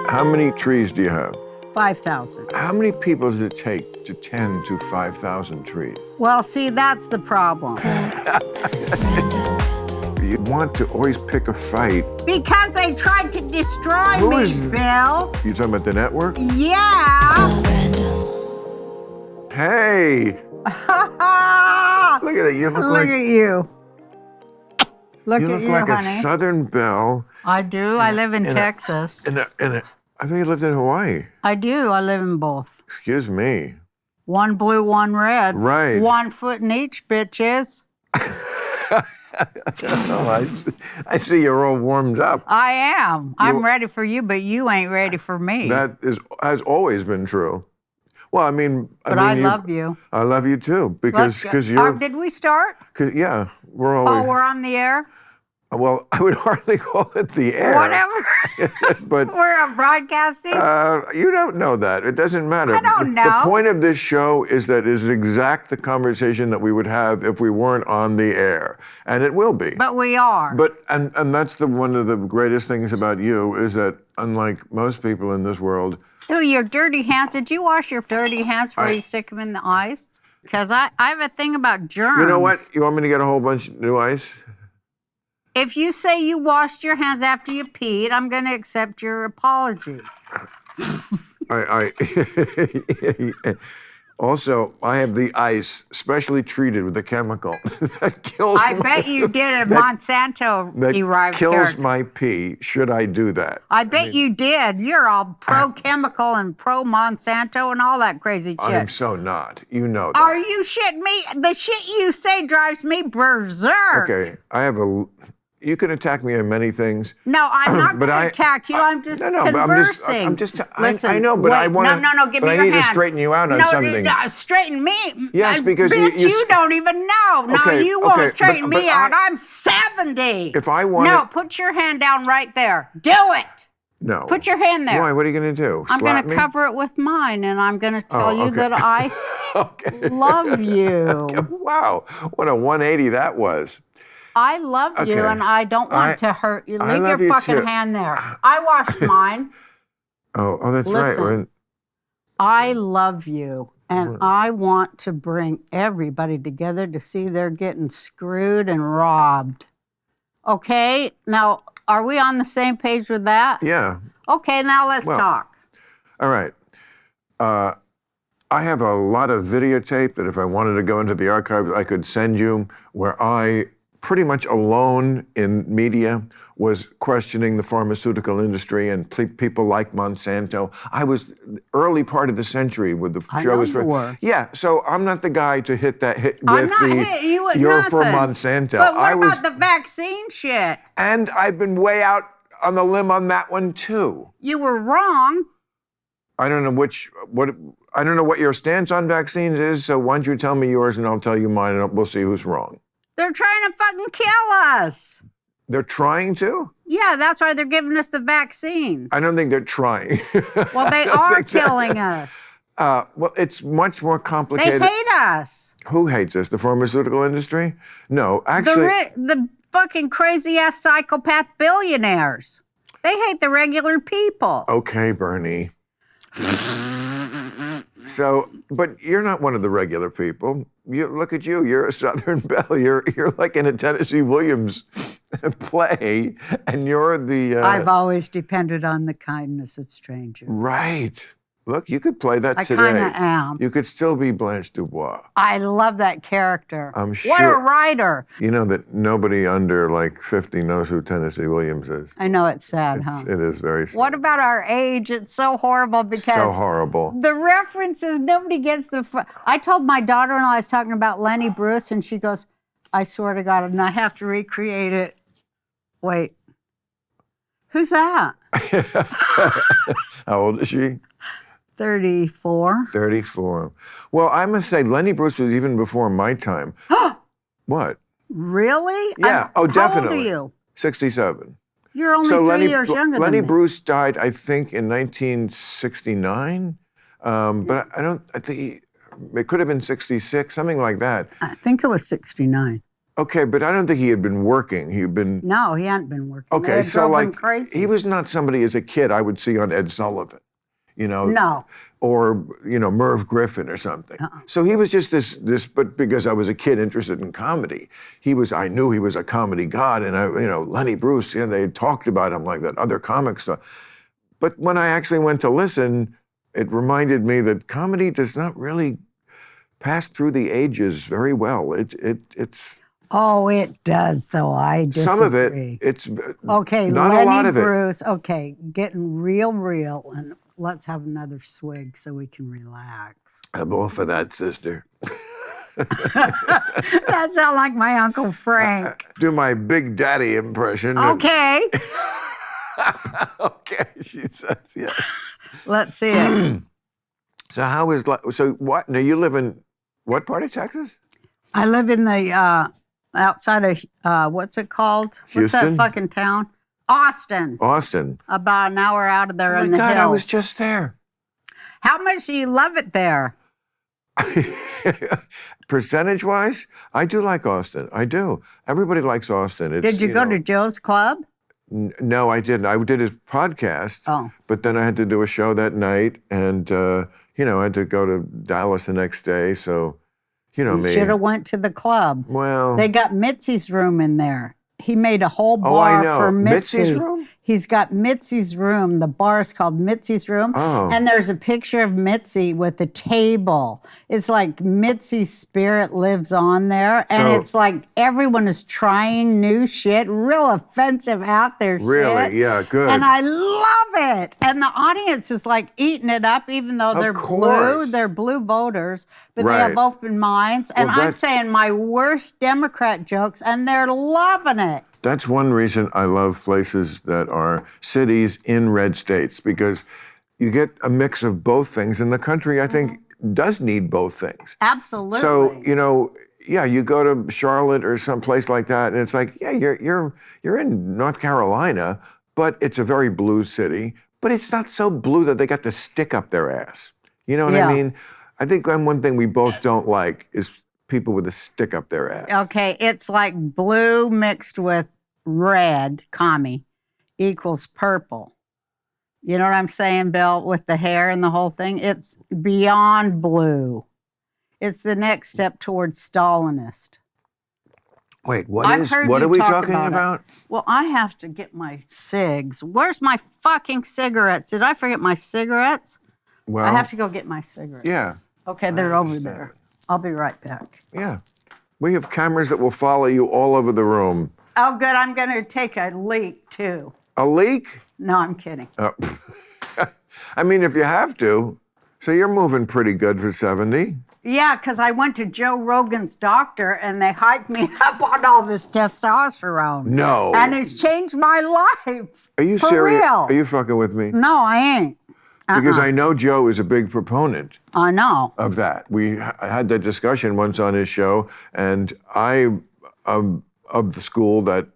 How many trees do you have? 5,000. How many people does it take to tend to 5,000 trees? Well, see, that's the problem. You want to always pick a fight. Because they tried to destroy Who me, is- Bill. You talking about the network? Yeah. Hey, look at that. You look Look like at you. Look you at look you, like honey. a Southern belle. I do. I live in in a- Texas. I think you lived in Hawaii. I do. I live in both. Excuse me. One blue, one red. Right. 1 foot in each, bitches. I see you're all warmed up. I am. I'm ready for you, but you ain't ready for me. That has always been true. Well, I mean, I love you. I love you too because you're. Did we start? Yeah, we're always. Oh, we're on the air? Well, I would hardly call it the air. Whatever. But We're broadcasting? you don't know that. It doesn't matter. I don't know. The point of this show is that it is exact the conversation that we would have if we weren't on the air, and it will be. But we are. But and that's one of the greatest things about you is that unlike most people in this world. Oh, your dirty hands. Did you wash your dirty hands before you stick them in the ice? Because I have a thing about germs. You know what? You want me to get a whole bunch of new ice? If you say you washed your hands after you peed, I'm going to accept your apology. Also, I have the ice specially treated with a chemical that kills. I bet you did a Monsanto-derived That kills character. my pee. Should I do that? I bet you did. You're all pro-chemical and pro-Monsanto and all that crazy shit. I'm so not. You know that. Are you shitting me? The shit you say drives me berserk. Okay, I have a. You can attack me on many things. No, I'm not But going to attack you. I'm just conversing. I'm just. Listen, I know, but wait, I want to. No, give but me I your need hand. to straighten you out on something. No, straighten me. Yes, because bitch, you don't even know. No, Okay, you won't okay, straighten but me out. I'm 70. If I want No, put your hand down right there. Do it. No. Put your hand there. Why? What are you going to do? I'm going Slap to me? cover it with mine, and I'm going to tell you okay. that I love you. Wow, what a 180 that was. I love you, Okay. and I don't want to hurt you. I Leave love your you fucking too. hand there. I washed mine. Oh, that's Listen. right. I love you, and I want to bring everybody together to see they're getting screwed and robbed. Okay? Now, are we on the same page with that? Yeah. Okay, now let's talk. All right. I have a lot of videotape that if I wanted to go into the archives, I could send you where I, pretty much alone in media, was questioning the pharmaceutical industry and people like Monsanto. I was early part of the century with the show. you were. Yeah, so I'm not the guy to hit with I'm not hitting you with you're nothing. for Monsanto. But what about the vaccine shit? And I've been way out on the limb on that one too. You were wrong. I don't know I don't know what your stance on vaccines is, so why don't you tell me yours and I'll tell you mine and we'll see who's wrong. They're trying to fucking kill us. They're trying to? Yeah, that's why they're giving us the vaccines. I don't think they're trying. Well, they are killing us. Well, it's much more They complicated. hate us. Who hates us? The pharmaceutical industry? No, actually. The fucking crazy-ass psychopath billionaires. They hate the regular people. Okay, Bernie. So, but you're not one of the regular people. Look at you. You're a Southern belle. You're like in a Tennessee Williams play, and you're the. I've always depended on the kindness of strangers. Right. Look, you could play that today. I kind of am. You could still be Blanche Dubois. I love that character. I'm sure. What a writer. You know that nobody under like 50 knows who Tennessee Williams is. I know it's sad, huh? It is very sad. What about our age? It's so horrible because So horrible. the references, nobody gets I told my daughter-in-law I was talking about Lenny Bruce, and she goes, I swear to God, and I have to recreate it. Wait. Who's that? How old is she? 34. 34. Well, I must say, Lenny Bruce was even before my time. What? Really? Yeah. How Definitely. old are you? 67. You're only 3 years younger Lenny than me. Bruce died, I think, in 1969. But I think it could have been 66, something like that. I think it was 69. Okay, but I don't think he had been working. He had been... No, he hadn't been working. Okay, It so drove him like, crazy. he was not somebody as a kid I would see on Ed Sullivan, you know? No. Or, you know, Merv Griffin or something. So he was just this, but because I was a kid interested in comedy, I knew he was a comedy god, and Lenny Bruce, they talked about him like that, other comic stuff. But when I actually went to listen, it reminded me that comedy does not really pass through the ages very well. It's Oh, it does, though. I disagree. some of it, it's okay, not Lenny a lot of Bruce, okay, getting real, and let's have another swig so we can relax. I'm all for that, sister. That sounds like my Uncle Frank. Do my Big Daddy impression. Okay. Okay, she says, yes. Let's see it. So what? Now you live in what part of Texas? I live in the outside of what's it called? What's that Houston? fucking town? Austin. Austin. About an hour out of there Oh in my the God, hills. I was just there. How much do you love it there? Percentage-wise, I do like Austin. I do. Everybody likes Austin. Did you go to Joe's Club? No, I didn't. I did his podcast, but then I had to do a show that night, and I had to go to Dallas the next day. So, You me. should have went to the club. Well, They got Mitzi's room in there. He made a whole oh, I bar know. for Mitzi. Mitzi's room? He's got Mitzi's room. The bar is called Mitzi's room. Oh. And there's a picture of Mitzi with a table. It's like Mitzi's spirit lives on there. And So- it's like everyone is trying new shit, real offensive out there shit. Really? Yeah, good. And I love it. And the audience is like eating it up, even though they're blue. course. They're blue voters, but they Right. have open minds. And Well, I'm that's- saying my worst Democrat jokes, and they're loving it. That's one reason I love places that are cities in red states, because you get a mix of both things. And the country, I think, does need both things. Absolutely. So, you go to Charlotte or someplace like that, and it's like, yeah, you're in North Carolina, but it's a very blue city. But it's not so blue that they got the stick up their ass. You know what Yeah. I mean? I think one thing we both don't like is people with a stick up their ass. Okay, it's like blue mixed with red, commie, equals purple. You know what I'm saying, Bill? With the hair and the whole thing, it's beyond blue. It's the next step towards Stalinist. Wait, I've heard what you are we talk talking about it. about? Well, I have to get my cigs. Where's my fucking cigarettes? Did I forget my cigarettes? Well, I have to go get my cigarettes. Yeah. Okay, they're over there. I'll be right back. Yeah. We have cameras that will follow you all over the room. Oh, good. I'm going to take a leak, too. A leak? No, I'm kidding. Oh. I mean, if you have to. So you're moving pretty good for 70. Yeah, because I went to Joe Rogan's doctor, and they hyped me up on all this testosterone. No. And it's changed my life. Are you For serious? real. Are you fucking with me? No, I ain't. Because I know Joe is a big proponent I know. of that. We had that discussion once on his show, and I am of the school that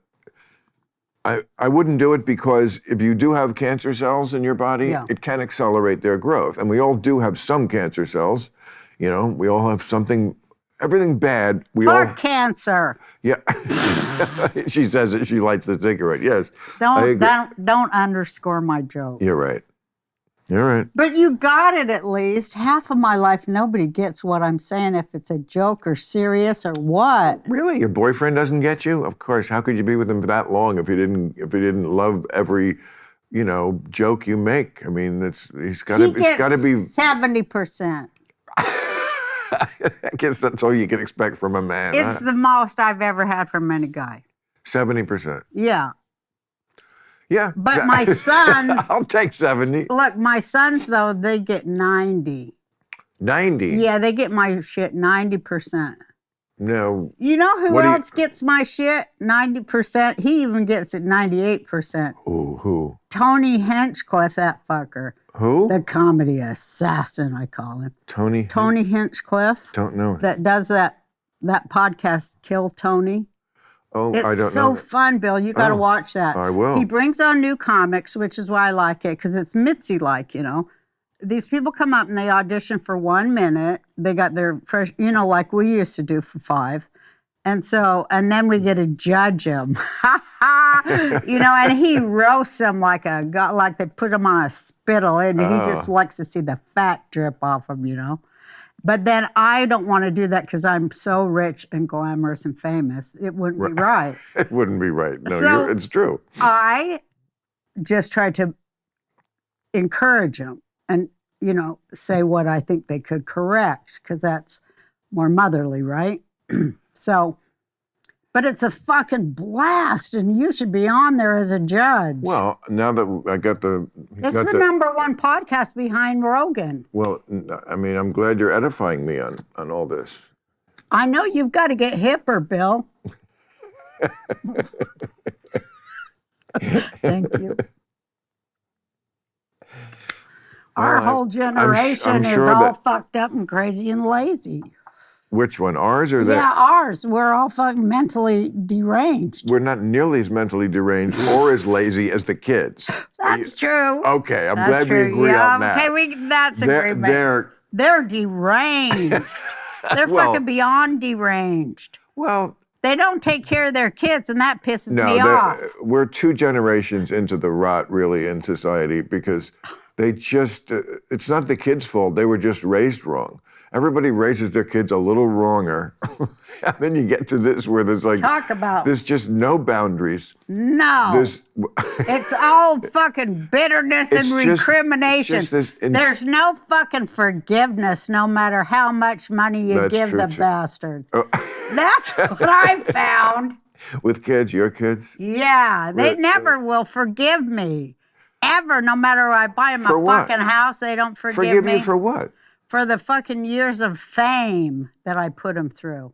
I wouldn't do it, because if you do have cancer cells in your body, it can accelerate their growth. And we all do have some cancer cells. We all have something, everything bad. For cancer. Yeah. She says it, she lights the cigarette. Yes. Don't underscore my joke. You're right. You're right. But you got it at least. Half of my life, nobody gets what I'm saying, if it's a joke or serious or what. Really? Your boyfriend doesn't get you? Of course. How could you be with him for that long if he didn't love every, joke you make? I mean, he's got to be 70%. I guess that's all you can expect from a man. It's the most I've ever had from any guy. 70%. Yeah. Yeah. But my sons, I'll take 70. look, my sons, though, they get 90. 90? Yeah, they get my shit 90%. No. You know who else gets my shit 90%? He even gets it 98%. Who? Tony Hinchcliffe, that fucker. Who? The comedy assassin, I call him. Tony Hinchcliffe. Don't know. That does that podcast, Kill Tony. Oh, It's I don't know. so fun, Bill. You got to watch that. I will. He brings on new comics, which is why I like it, because it's Mitzi-like, These people come up and they audition for 1 minute. They got their fresh, like we used to do for 5. And then we get to judge him, and he roasts him like they put him on a spittle, and he just likes to see the fat drip off him, But then I don't want to do that because I'm so rich and glamorous and famous. It wouldn't be right. It wouldn't be right. No, So it's true. I just try to encourage him and, say what I think they could correct because that's more motherly, right? But it's a fucking blast, and you should be on there as a judge. Well, now that I got it's the number one podcast behind Rogan. Well, I mean, I'm glad you're edifying me on all this. I know you've got to get hipper, Bill. Thank you. Our whole generation I'm sure is all fucked up and crazy and lazy. Which one, ours or theirs? Yeah, ours. We're all fucking mentally deranged. We're not nearly as mentally deranged or as lazy as the kids. That's true. Okay, I'm glad we agree on that. Okay, that's agreement. They're deranged. They're fucking beyond deranged. Well, they don't take care of their kids, and that pisses me off. We're 2 generations into the rot, really, in society because they just, it's not the kids' fault. They were just raised wrong. Everybody raises their kids a little wronger. And then you get to this where there's there's just no boundaries. No. It's all fucking bitterness and recrimination. There's no fucking forgiveness no matter how much money you give the bastards. Oh. That's what I found. With kids, your kids? Yeah, they never will forgive me. Ever, no matter I buy them a fucking house, they don't forgive me. Forgive you for what? For the fucking years of fame that I put them through.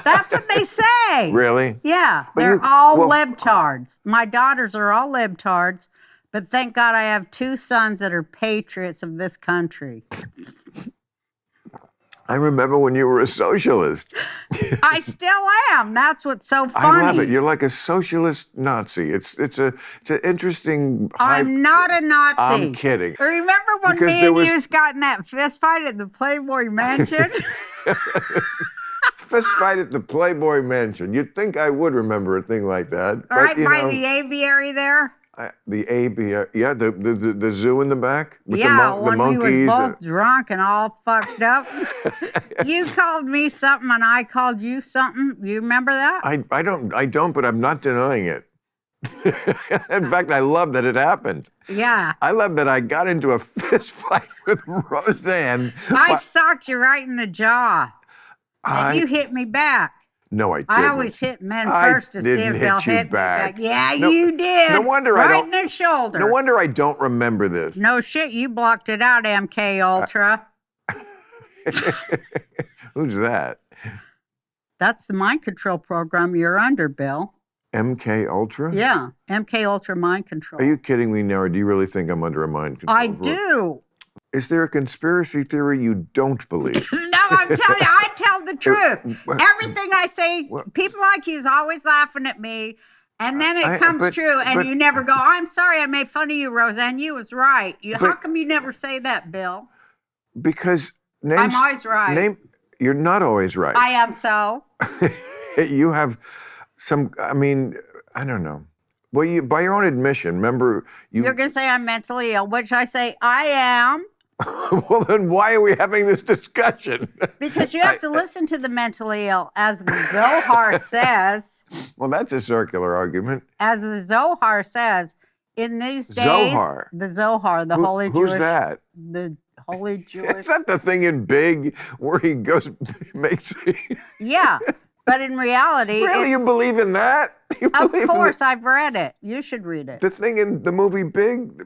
That's what they say. Really? Yeah. They're all libtards. My daughters are all libtards, but thank God I have 2 sons that are patriots of this country. I remember when you were a socialist. I still am. That's what's so funny. I love it. You're like a socialist Nazi. It's an interesting. I'm not a Nazi. I'm kidding. Remember when me and you got in that fist fight at the Playboy Mansion? Fist fight at the Playboy Mansion. You'd think I would remember a thing like that. Right by the aviary there? The aviary, yeah, the zoo in the back with the when monkeys. We was both drunk and all fucked up. You called me something and I called you something. You remember that? I don't, but I'm not denying it. In fact, I love that it happened. Yeah. I love that I got into a fist fight with Roseanne. I socked you right in the jaw. And you hit me back. No, I didn't. I always hit men first to see if they'll hit me back. Yeah, you did. No wonder right in the shoulder. No wonder I don't remember this. No shit, you blocked it out, MK Ultra. Who's that? That's the mind control program you're under, Bill. MK Ultra? Yeah, MK Ultra mind control. Are you kidding me now, or do you really think I'm under a mind control? I do. Is there a conspiracy theory you don't believe? No, I'm telling you, I tell the truth. Everything I say, people like you is always laughing at me, and then it comes true, and you never go, I'm sorry I made fun of you, Roseanne. You was right. How come you never say that, Bill? Because I'm always right. You're not always right. I am so. You have some, I mean, I don't know. Well, by your own admission, remember... You're going to say I'm mentally ill, which I say I am. Well, then why are we having this discussion? Because you have to listen to the mentally ill. As the Zohar says... Well, that's a circular argument. As the Zohar says, in these days... Zohar? The Zohar, the holy Jewish... Who's that? The holy Jewish... Is that the thing in Big where he goes, makes... Yeah, but in reality... Really, you believe in that? Of course, I've read it. You should read it. The thing in the movie Big?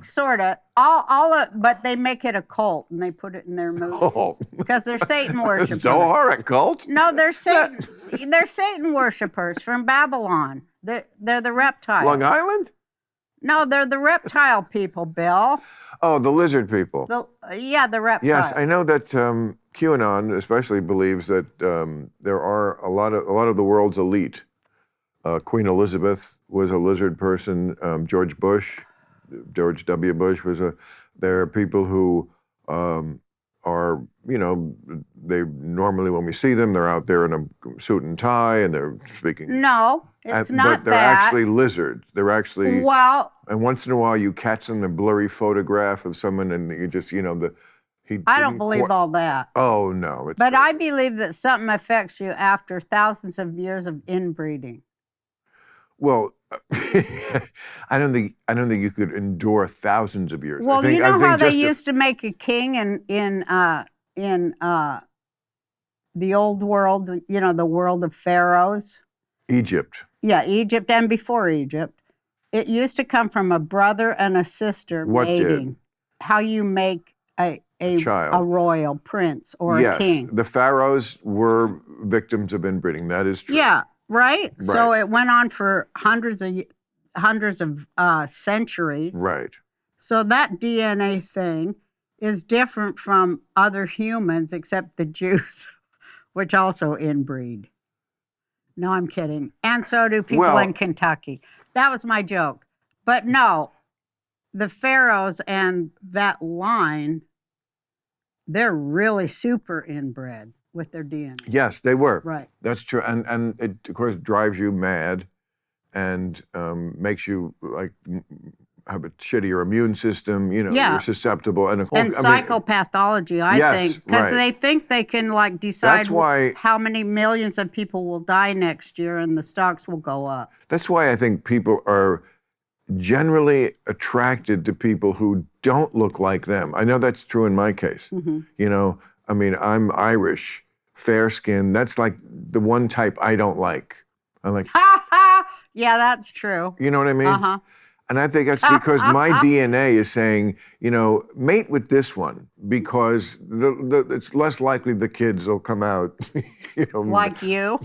Sort of. But they make it a cult and they put it in their movies. Because they're Satan worshipers. Zohar, a cult? No, they're Satan. They're Satan worshipers from Babylon. They're the reptiles. Long Island? No, they're the reptile people, Bill. Oh, the lizard people. The reptiles. Yes, I know that QAnon especially believes that there are a lot of the world's elite. Queen Elizabeth was a lizard person. George W. Bush was there are people who are, they normally, when we see them, they're out there in a suit and tie and they're speaking. No, it's not but they're that. actually lizards. They're actually, Well, and once in a while you catch them, a blurry photograph of someone and you just, I don't believe all that. Oh, no. But I believe that something affects you after thousands of years of inbreeding. Well, I don't think you could endure thousands of years. Well, you know how they used to make a king in the old world, the world of Pharaohs? Egypt. Yeah, Egypt and before Egypt. It used to come from a brother and a sister mating. Did? How you make a child, a royal prince or a king. Yes, the Pharaohs were victims of inbreeding. That is true. Yeah, right? So it went on for hundreds of centuries. Right. So that DNA thing is different from other humans except the Jews, which also inbreed. No, I'm kidding. And so do people in Kentucky. That was my joke. But no, the Pharaohs and that line, they're really super inbred with their DNA. Yes, they were. Right. That's true. And it, of course, drives you mad and makes you like have a shittier immune system. You're susceptible. And psychopathology, I think. Because they think they can decide how many millions of people will die next year and the stocks will go up. That's why I think people are generally attracted to people who don't look like them. I know that's true in my case. Mm-hmm. I'm Irish, fair skin. That's like the one type I don't like. I'm like, yeah, that's true. You know what I mean? Uh-huh. And I think that's because my DNA is saying, mate with this one because it's less likely the kids will come out. Like you?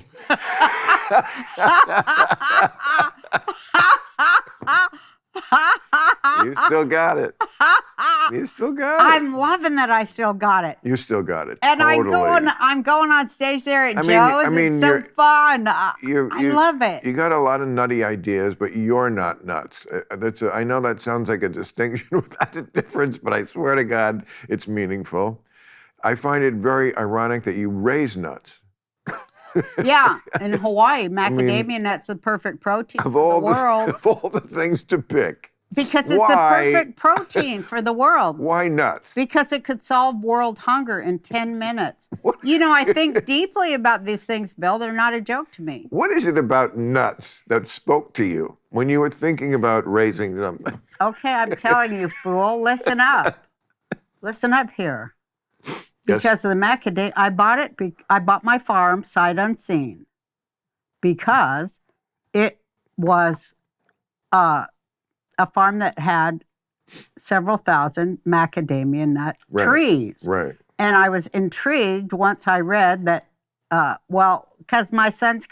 You still got it. You still got it. I'm loving that I still got it. You still got it. And totally. I'm going on stage there at Joe's. It's so fun. I love it. You got a lot of nutty ideas, but you're not nuts. I know that sounds like a distinction without a difference, but I swear to God, it's meaningful. I find it very ironic that you raise nuts. Yeah, in Hawaii, macadamia nuts the perfect protein for the world. Of all the things to pick. Because it's the perfect protein for the world. Why nuts? Because it could solve world hunger in 10 minutes. What? I think deeply about these things, Bill. They're not a joke to me. What is it about nuts that spoke to you when you were thinking about raising something? Okay, I'm telling you, fool. Listen up. Listen up here. Because of the macadamia, I bought my farm sight unseen because it was a farm that had several thousand macadamia nut trees. Right. And I was intrigued once I read that, because my son's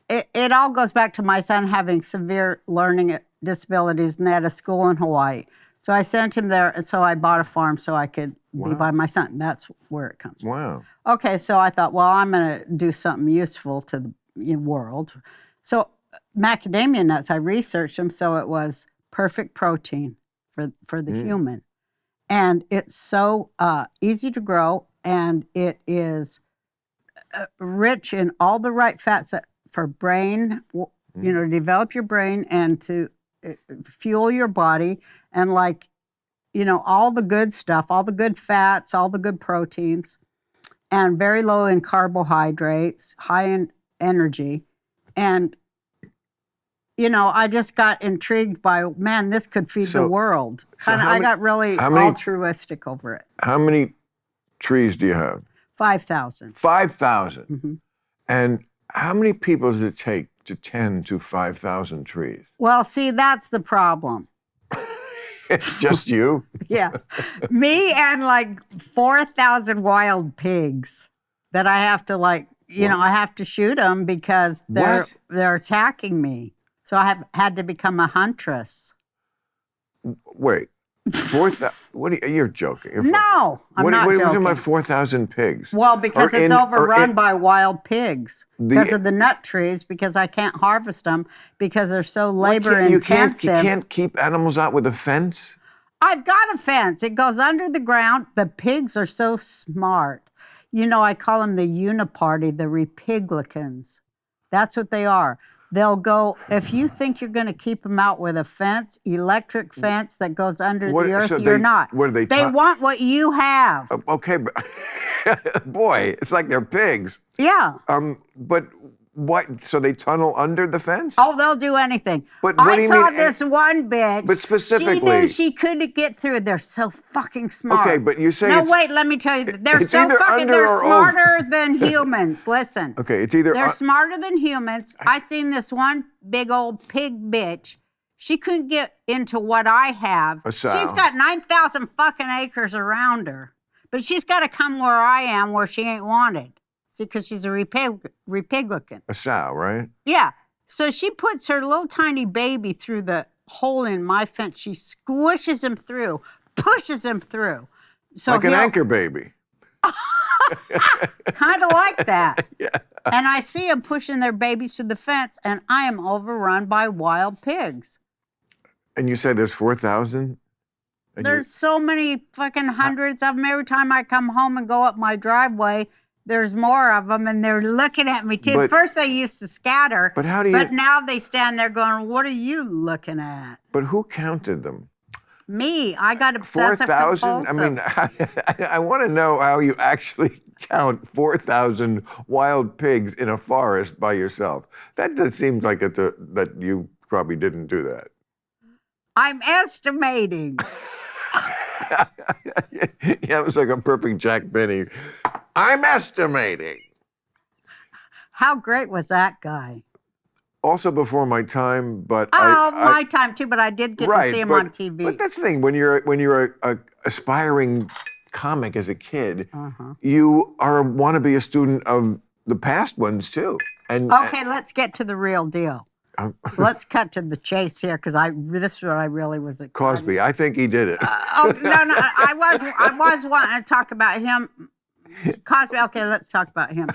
it all goes back to my son having severe learning disabilities, and they had a school in Hawaii. So I sent him there, and so I bought a farm so I could be by my son. That's where it comes from. Wow. Okay, so I thought, I'm going to do something useful to the world. So macadamia nuts, I researched them, so it was perfect protein for the human. And it's so easy to grow, and it is rich in all the right fats for brain, to develop your brain and to fuel your body, and all the good stuff, all the good fats, all the good proteins, and very low in carbohydrates, high in energy. And, I just got intrigued by, man, this could feed the world. I got really altruistic over it. How many trees do you have? 5,000. 5,000? Mm-hmm. And how many people does it take to tend to 5,000 trees? Well, see, that's the problem. It's just you? Yeah. Me and 4,000 wild pigs that I have to I have to shoot them because they're attacking me. So I have had to become a huntress. Wait. 4,000? You're joking. No, I'm not joking. What are you talking about 4,000 pigs? Well, because it's overrun by wild pigs. Because of the nut trees, because I can't harvest them, because they're so labor intensive. You can't keep animals out with a fence? I've got a fence. It goes under the ground. The pigs are so smart. You know, I call them the uniparty, the Republicans. That's what they are. They'll go, if you think you're going to keep them out with a fence, electric fence that goes under the earth, so you're not. What are they? They want what you have. Okay, but boy, it's like they're pigs. Yeah. But what? So they tunnel under the fence? Oh, they'll do anything. But what do you I saw mean? this one bitch. But specifically, she knew she couldn't get through. They're so fucking smart. Okay, but you say no. Wait, let me tell you. They're it's so either fucking. under They're or smarter than humans. Listen. Okay, it's either they're smarter than humans. I seen this one big old pig bitch. She couldn't get into what I have. A sow. She's got 9,000 fucking acres around her, but she's got to come where I am, where she ain't wanted. See, because she's a Republican. A sow, right? Yeah. So she puts her little tiny baby through the hole in my fence. She squishes him through, pushes him through. So like an anchor baby. Kind of like that. Yeah. And I see them pushing their babies to the fence, and I am overrun by wild pigs. And you said there's 4,000? There's so many fucking hundreds of them. Every time I come home and go up my driveway, there's more of them, and they're looking at me too. First, they used to scatter. But how do you? But now they stand there going, "What are you looking at?" But who counted them? Me. I got obsessive 4,000? compulsive. I mean, I want to know how you actually count 4,000 wild pigs in a forest by yourself. That seems like that you probably didn't do that. I'm estimating. Yeah, it was like a perfect Jack Benny. I'm estimating. How great was that guy? Also before my time, but my time too. But I did get to see him on TV. But that's the thing. When you're a aspiring comic as a kid, you want to be a student of the past ones too. And okay, let's get to the real deal. Let's cut to the chase here, because this is what I really was excited. Cosby, I think he did it. No, I was wanting to talk about him. Cosby, okay, let's talk about him.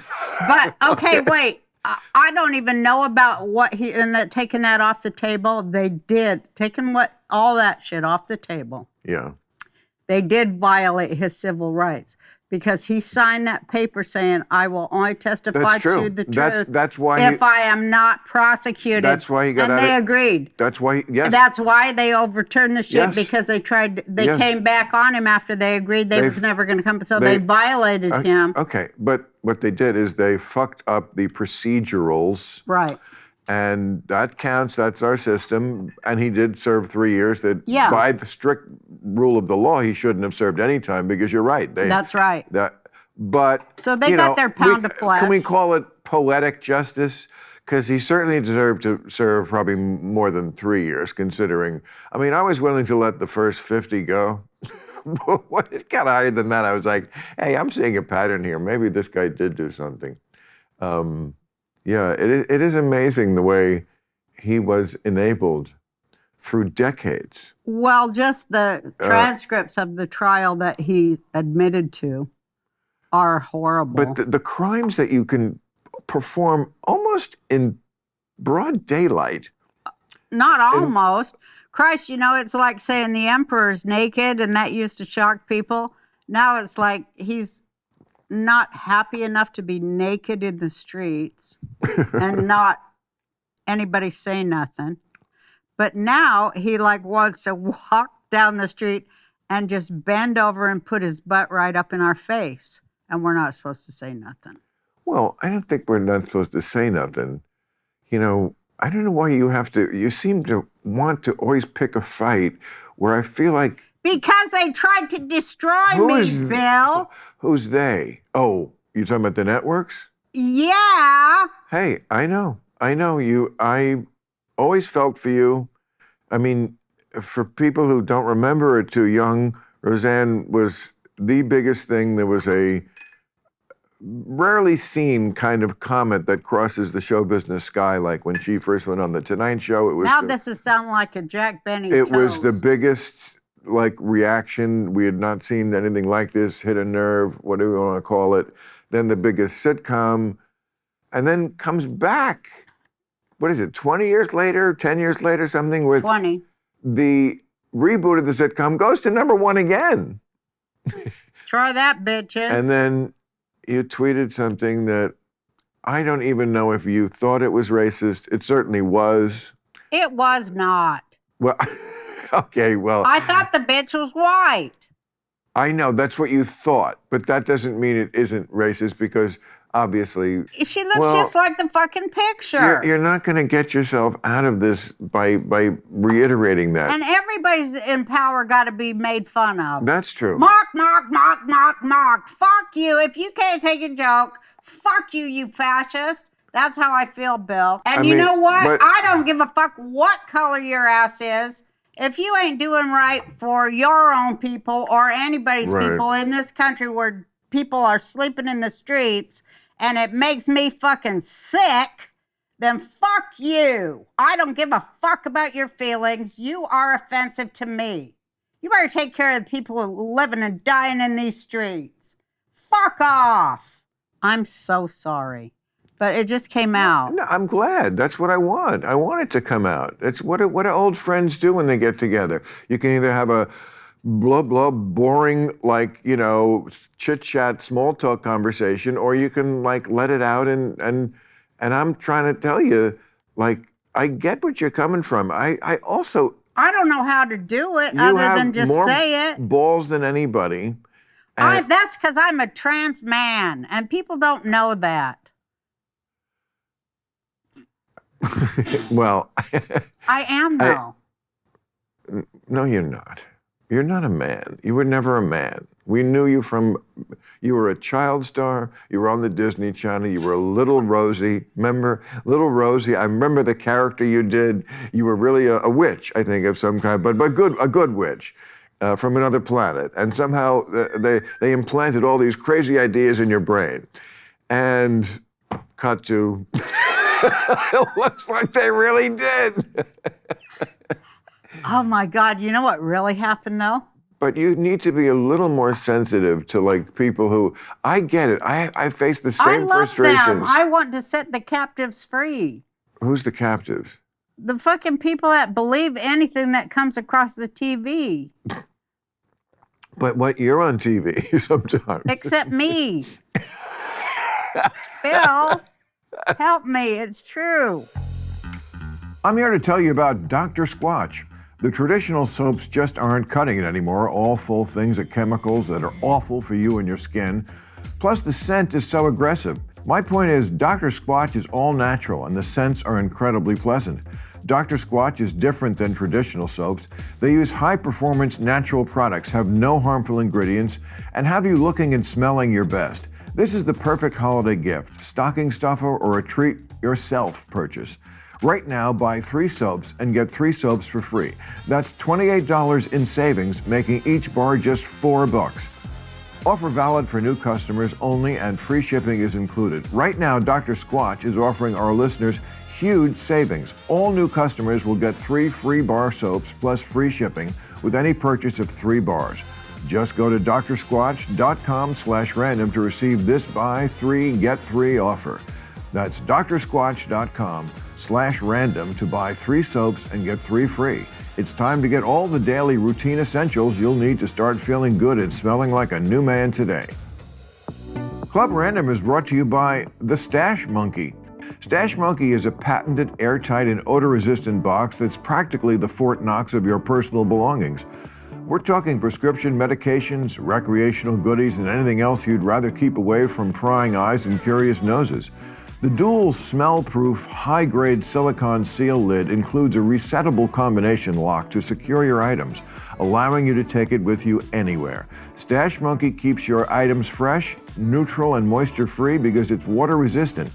But okay, wait. I don't even know about what taking that off the table. They did taking all that shit off the table. Yeah. They did violate his civil rights, because he signed that paper saying, "I will only testify to the truth that's why if I am not prosecuted." That's why he got and out. They agreed. That's why. Yes. That's why they overturned the shit, Yes. because they came back on him after they agreed they was never going to come. So they violated him. Okay, but what they did is they fucked up the procedurals. Right. And that counts. That's our system. And he did serve 3 years. That by the strict rule of the law, he shouldn't have served any time, because you're right. That's right. But so they got their pound of flesh. Can we call it poetic justice? Because he certainly deserved to serve probably more than 3 years, considering. I mean, I was willing to let the first 50 go. But when it got higher than that, I was like, hey, I'm seeing a pattern here. Maybe this guy did do something. Yeah, it is amazing the way he was enabled through decades. Well, just the transcripts of the trial that he admitted to are horrible. But the crimes that you can perform almost in broad daylight. Not almost. Christ, it's like saying the emperor's naked, and that used to shock people. Now it's like he's not happy enough to be naked in the streets and not anybody say nothing. But now he wants to walk down the street and just bend over and put his butt right up in our face. And we're not supposed to say nothing. Well, I don't think we're not supposed to say nothing. I don't know why you seem to want to always pick a fight where I feel like. Because they tried to destroy me, Bill. Who's they? Oh, you're talking about the networks? Yeah. Hey, I know you. I always felt for you. I mean, for people who don't remember or too young, Roseanne was the biggest thing. There was a rarely seen kind of comet that crosses the show business sky, like when she first went on the Tonight Show. It was this is sounding like a Jack Benny It was the biggest reaction. We had not seen anything like this. Hit a nerve, whatever you want to call it. Then the biggest sitcom, and then comes back. What is it? 20 years later, 10 years later, something with 20. The rebooted the sitcom, goes to #1 again. Try that, bitches. And then you tweeted something that I don't even know if you thought it was racist. It certainly was. It was not. Well, okay, well. I thought the bitch was white. I know, that's what you thought, but that doesn't mean it isn't racist because obviously. She looks just like the fucking picture. You're not going to get yourself out of this by reiterating that. And everybody's in power got to be made fun of. That's true. Mark. Fuck you. If you can't take a joke, fuck you, you fascist. That's how I feel, Bill. And you know what? I don't give a fuck what color your ass is. If you ain't doing right for your own people or anybody's people in this country where people are sleeping in the streets and it makes me fucking sick, then fuck you. I don't give a fuck about your feelings. You are offensive to me. You better take care of the people who are living and dying in these streets. Fuck off. I'm so sorry. But it just came out. No, I'm glad. That's what I want. I want it to come out. It's what do old friends do when they get together? You can either have a blah, blah, boring, chit-chat, small talk conversation, or you can, let it out and I'm trying to tell you, I get what you're coming from. I don't know how to do it other than just say it. Balls than anybody. That's because I'm a trans man, and people don't know that. Well, I am, though. No, you're not. You're not a man. You were never a man. We knew you you were a child star. You were on the Disney Channel. You were a little Rosie. Remember? Little Rosie. I remember the character you did. You were really a witch, I think, of some kind, but a good witch from another planet. And somehow they implanted all these crazy ideas in your brain. And cut to... It looks like they really did. Oh my God, you know what really happened though? But you need to be a little more sensitive to people who, I get it. I face the same frustrations. Them. I want to set the captives free. Who's the captives? The fucking people that believe anything that comes across the TV. But you're on TV sometimes. Except me. Bill. Help me, it's true. I'm here to tell you about Dr. Squatch. The traditional soaps just aren't cutting it anymore, all full things of chemicals that are awful for you and your skin. Plus, the scent is so aggressive. My point is, Dr. Squatch is all natural and the scents are incredibly pleasant. Dr. Squatch is different than traditional soaps. They use high-performance natural products, have no harmful ingredients, and have you looking and smelling your best. This is the perfect holiday gift, stocking stuffer, or a treat yourself purchase. Right now, buy 3 soaps and get 3 soaps for free. That's $28 in savings, making each bar just $4. Offer valid for new customers only, and free shipping is included. Right now, Dr. Squatch is offering our listeners huge savings. All new customers will get 3 free bar soaps plus free shipping with any purchase of 3 bars. Just go to drsquatch.com/random to receive this buy 3, get 3 offer. That's drsquatch.com/random to buy 3 soaps and get 3 free. It's time to get all the daily routine essentials you'll need to start feeling good and smelling like a new man today. Club Random is brought to you by the Stash Monkey. Stash Monkey is a patented, airtight, and odor-resistant box that's practically the Fort Knox of your personal belongings. We're talking prescription medications, recreational goodies, and anything else you'd rather keep away from prying eyes and curious noses. The dual smell-proof, high-grade silicone seal lid includes a resettable combination lock to secure your items, allowing you to take it with you anywhere. Stash Monkey keeps your items fresh, neutral, and moisture-free because it's water-resistant.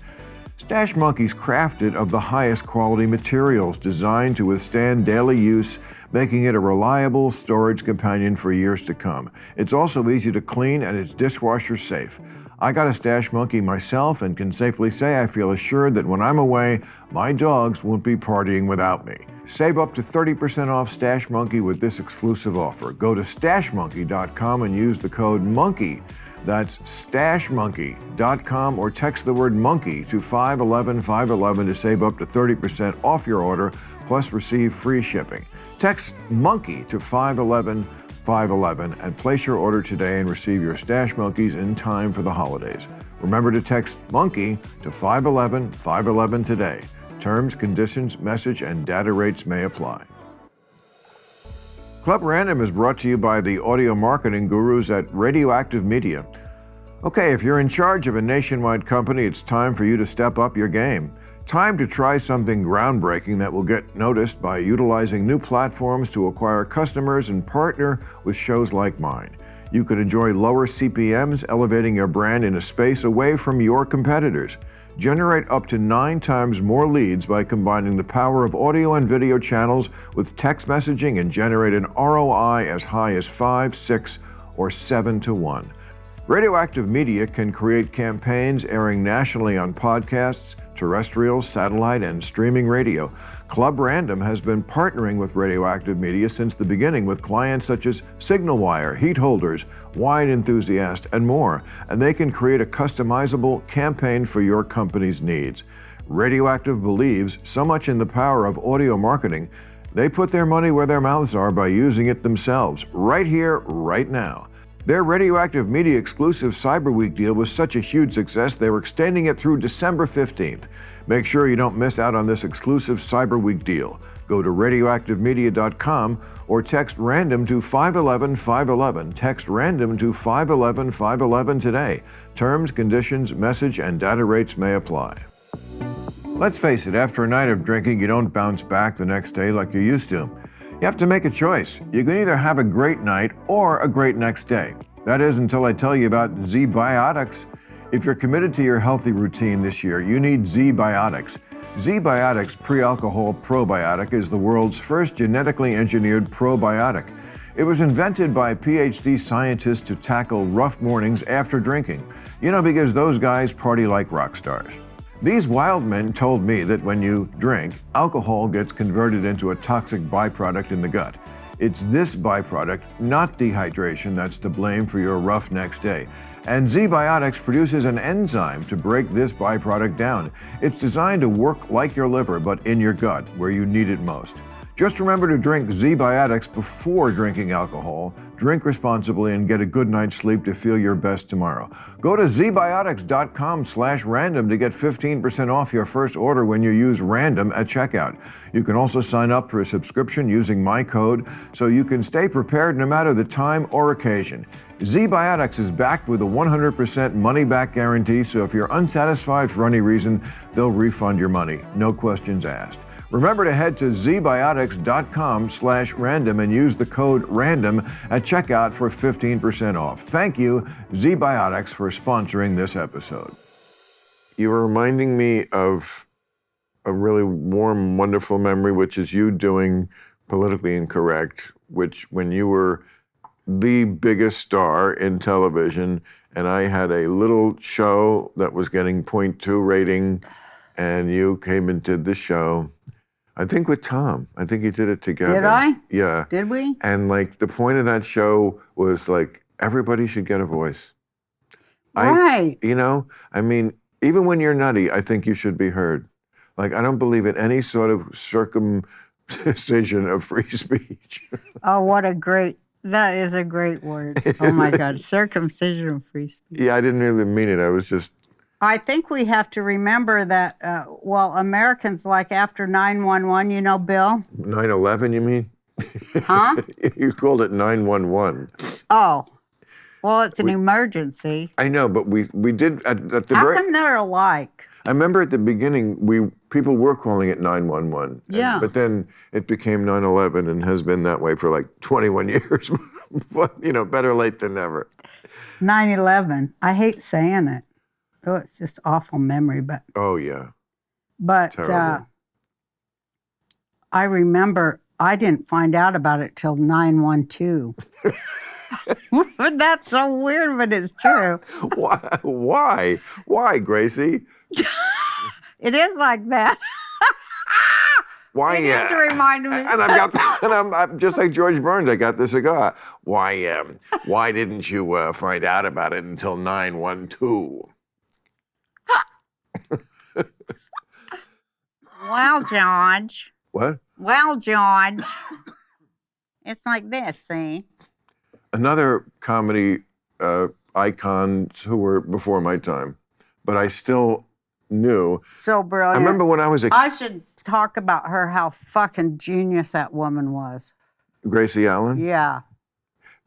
Stash Monkey's crafted of the highest quality materials designed to withstand daily use, making it a reliable storage companion for years to come. It's also easy to clean and it's dishwasher safe. I got a Stash Monkey myself and can safely say I feel assured that when I'm away, my dogs won't be partying without me. Save up to 30% off Stash Monkey with this exclusive offer. Go to stashmonkey.com and use the code MONKEY. That's stashmonkey.com or text the word monkey to 511-511 to save up to 30% off your order, plus receive free shipping. Text MONKEY to 511-511 and place your order today and receive your stash monkeys in time for the holidays. Remember to text MONKEY to 511-511 today. Terms, conditions, message, and data rates may apply. Club Random is brought to you by the audio marketing gurus at Radioactive Media. Okay, if you're in charge of a nationwide company, it's time for you to step up your game. Time to try something groundbreaking that will get noticed by utilizing new platforms to acquire customers and partner with shows like mine. You could enjoy lower CPMs, elevating your brand in a space away from your competitors. Generate up to 9 times more leads by combining the power of audio and video channels with text messaging and generate an ROI as high as 5, 6, or 7 to 1. Radioactive Media can create campaigns airing nationally on podcasts, terrestrial, satellite, and streaming radio. Club Random has been partnering with Radioactive Media since the beginning with clients such as Signal Wire, Heat Holders, Wine Enthusiast, and more, and they can create a customizable campaign for your company's needs. Radioactive believes so much in the power of audio marketing, they put their money where their mouths are by using it themselves, right here, right now. Their Radioactive Media exclusive Cyber Week deal was such a huge success, they were extending it through December 15th. Make sure you don't miss out on this exclusive Cyber Week deal. Go to radioactivemedia.com or text RANDOM to 511-511. Text RANDOM to 511-511 today. Terms, conditions, message, and data rates may apply. Let's face it, after a night of drinking, you don't bounce back the next day like you used to. You have to make a choice. You can either have a great night or a great next day. That is until I tell you about Zbiotics. If you're committed to your healthy routine this year, you need Zbiotics. Zbiotics Pre-Alcohol Probiotic is the world's first genetically engineered probiotic. It was invented by PhD scientists to tackle rough mornings after drinking. You know, because those guys party like rock stars. These wild men told me that when you drink, alcohol gets converted into a toxic byproduct in the gut. It's this byproduct, not dehydration, that's to blame for your rough next day. And Zbiotics produces an enzyme to break this byproduct down. It's designed to work like your liver, but in your gut, where you need it most. Just remember to drink Zbiotics before drinking alcohol. Drink responsibly and get a good night's sleep to feel your best tomorrow. Go to zbiotics.com/random to get 15% off your first order when you use RANDOM at checkout. You can also sign up for a subscription using my code so you can stay prepared no matter the time or occasion. Zbiotics is backed with a 100% money-back guarantee, so if you're unsatisfied for any reason, they'll refund your money. No questions asked. Remember to head to zbiotics.com/random and use the code RANDOM at checkout for 15% off. Thank you, Zbiotics, for sponsoring this episode. You were reminding me of a really warm, wonderful memory, which is you doing Politically Incorrect, which when you were the biggest star in television, and I had a little show that was getting 0.2 rating, and you came and did the show. I think with Tom. I think you did it together. Did I? Yeah. Did we? And like the point of that show was like everybody should get a voice. Right. I mean, even when you're nutty, I think you should be heard. Like I don't believe in any sort of circumcision of free speech. Oh, that is a great word. Oh my God, circumcision of free speech. Yeah, I didn't really mean it. I was just. I think we have to remember that, Americans like after 9/11, Bill? 9/11, you mean? Huh? You called it 911. Oh, well, it's an emergency. I know, but we did at the How very. come they're alike? I remember at the beginning, people were calling it 911. Yeah. But then it became 9/11 and has been that way for like 21 years. But, better late than never. 9/11. I hate saying it. Oh, it's just awful memory, but. Oh, yeah. But Terrible. I remember I didn't find out about it till 9/12. That's so weird, but it's true. Why? Why, Gracie? It is like that. Why? It is reminding me. And I'm just like George Burns. I got the cigar. Why didn't you find out about it until 9/12? Well, George. What? Well, George. It's like this, see? Another comedy icons who were before my time, but I still knew. So brilliant. I remember when I was I should talk about her, how fucking genius that woman was. Gracie Allen? Yeah.